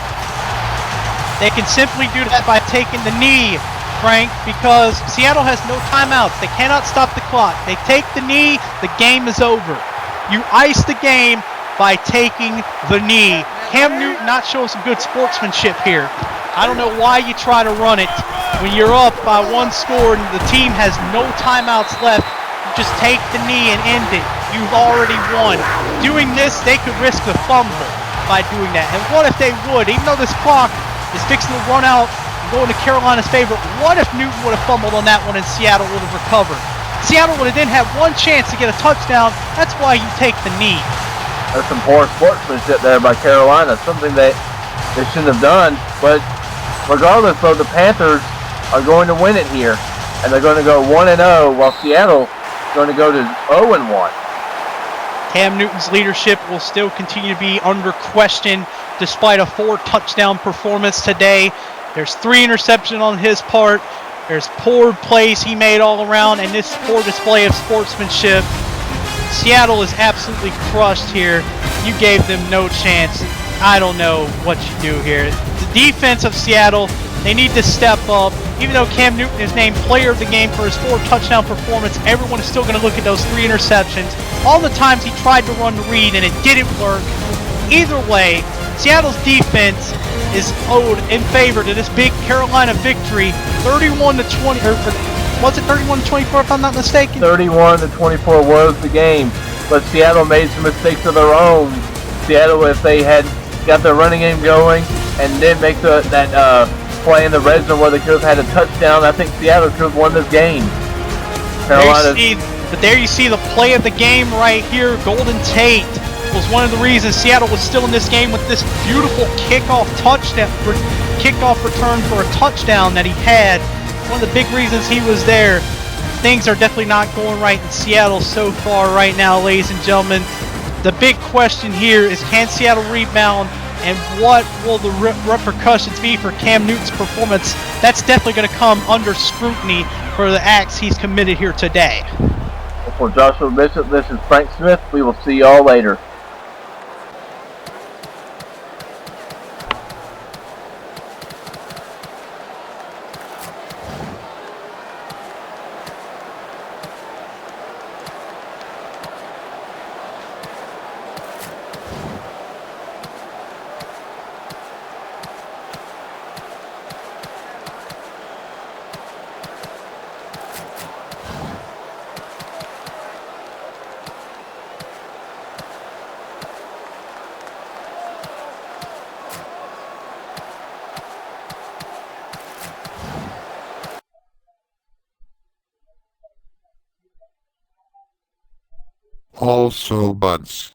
They can simply do that by taking the knee, Frank, because Seattle has no timeouts. They cannot stop the clock. They take the knee, the game is over. You ice the game by taking the knee. Cam Newton not showing some good sportsmanship here. I don't know why you try to run it when you're up by one score and the team has no timeouts left. You just take the knee and end it. You've already won. Doing this, they could risk a fumble by doing that. And what if they would? Even though this clock is fixing to run out and go into Carolina's favor, what if Newton would have fumbled on that one and Seattle would have recovered? Seattle would have then had one chance to get a touchdown. That's why you take the knee. That's some poor sportsmanship there by Carolina. Something they shouldn't have done. But regardless, though, the Panthers are going to win it here. And they're going to go 1-0, while Seattle is going to go to 0-1. Cam Newton's leadership will still continue to be under question despite a 4-touchdown performance today. There's 3 interceptions on his part. There's poor plays he made all around, and this poor display of sportsmanship. Seattle is absolutely crushed here. You gave them no chance. I don't know what you do here. The defense of Seattle, they need to step up. Even though Cam Newton is named player of the game for his 4-touchdown performance, everyone is still going to look at those 3 interceptions. All the times he tried to run the read and it didn't work. Either way, Seattle's defense is owed in favor to this big Carolina victory, 31-20. Was it 31-24 if I'm not mistaken? 31-24 was the game, but Seattle made some mistakes of their own. Seattle, if they had got their running game going and then make that play in the red zone where they could have had a touchdown, I think Seattle could have won this game. But there you see the play of the game right here. Golden Tate was one of the reasons Seattle was still in this game with this beautiful kickoff return for a touchdown that he had. One of the big reasons he was there. Things are definitely not going right in Seattle so far right now, ladies and gentlemen. The big question here is, can Seattle rebound, and what will the repercussions be for Cam Newton's performance? That's definitely going to come under scrutiny for the acts he's committed here today. For Joshua Bishop, this is Frank Smith. We will see y'all later. Also buds.